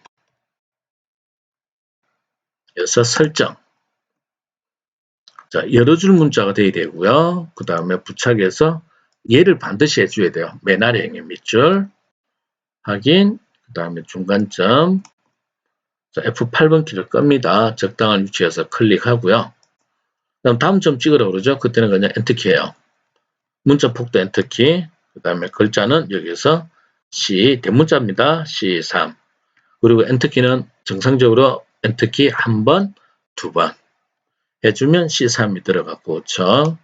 에서 설정. 자, 여러 줄 문자가 돼야 되고요. 그 다음에 부착해서 얘를 반드시 해줘야 돼요. 맨 아래 행의 밑줄 확인. 그 다음에 중간점. 자, F8번 키를 끕니다. 적당한 위치에서 클릭하고요. 그다음 다음 점 찍으라고 그러죠. 그때는 그냥 엔터키예요. 문자 폭도 엔터키. 그 다음에 글자는 여기서 C 대문자입니다. C3. 그리고 엔터키는 정상적으로 엔터키 한 번, 두 번 해주면 C3이 들어갔고, 그렇죠?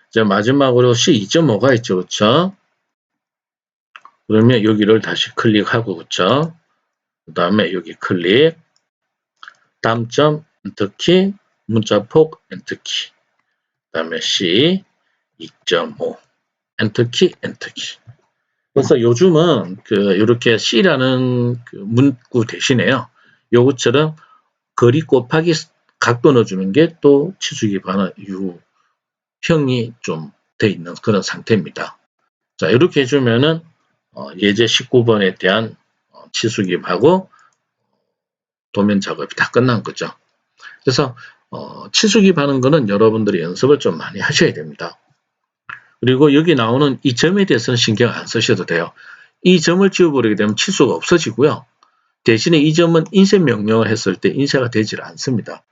이제 마지막으로 C2.5가 있죠, 그렇죠? 그러면 여기를 다시 클릭하고, 그렇죠? 그 다음에 여기 클릭. 다음 점 엔터키, 문자폭 엔터키. 그 다음에 C 2.5 엔터키, 엔터키. 그래서 요즘은 이렇게 C라는 문구 대신에요. 요것처럼 거리 곱하기 각도 넣어주는 게 또 치수기 반응 유형이 좀 돼 있는 그런 상태입니다. 자, 이렇게 해주면은 예제 19번에 대한 치수기하고 도면 작업이 다 끝난 거죠. 그래서 치수기 하는 거는 여러분들이 연습을 좀 많이 하셔야 됩니다. 그리고 여기 나오는 이 점에 대해서는 신경 안 쓰셔도 돼요. 이 점을 지워버리게 되면 치수가 없어지고요. 대신에 이 점은 인쇄 명령을 했을 때 인쇄가 되질 않습니다.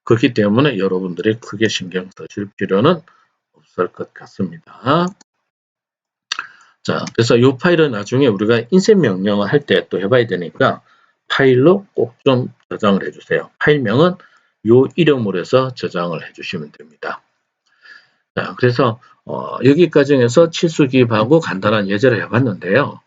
그렇기 때문에 여러분들이 크게 신경 쓰실 필요는 없을 것 같습니다. 자, 그래서 이 파일은 나중에 우리가 인쇄 명령을 할 때 또 해봐야 되니까 파일로 꼭 좀 저장을 해주세요. 파일명은 이 이름으로 해서 저장을 해주시면 됩니다. 자, 그래서 여기까지 해서 치수기하고 간단한 예제를 해봤는데요.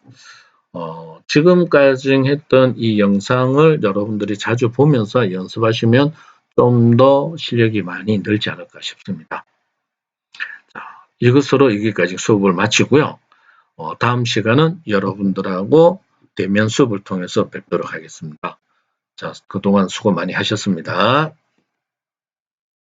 지금까지 했던 이 영상을 여러분들이 자주 보면서 연습하시면 좀 더 실력이 많이 늘지 않을까 싶습니다. 자, 이것으로 여기까지 수업을 마치고요. 다음 시간은 여러분들하고 대면 수업을 통해서 뵙도록 하겠습니다. 자, 그동안 수고 많이 하셨습니다.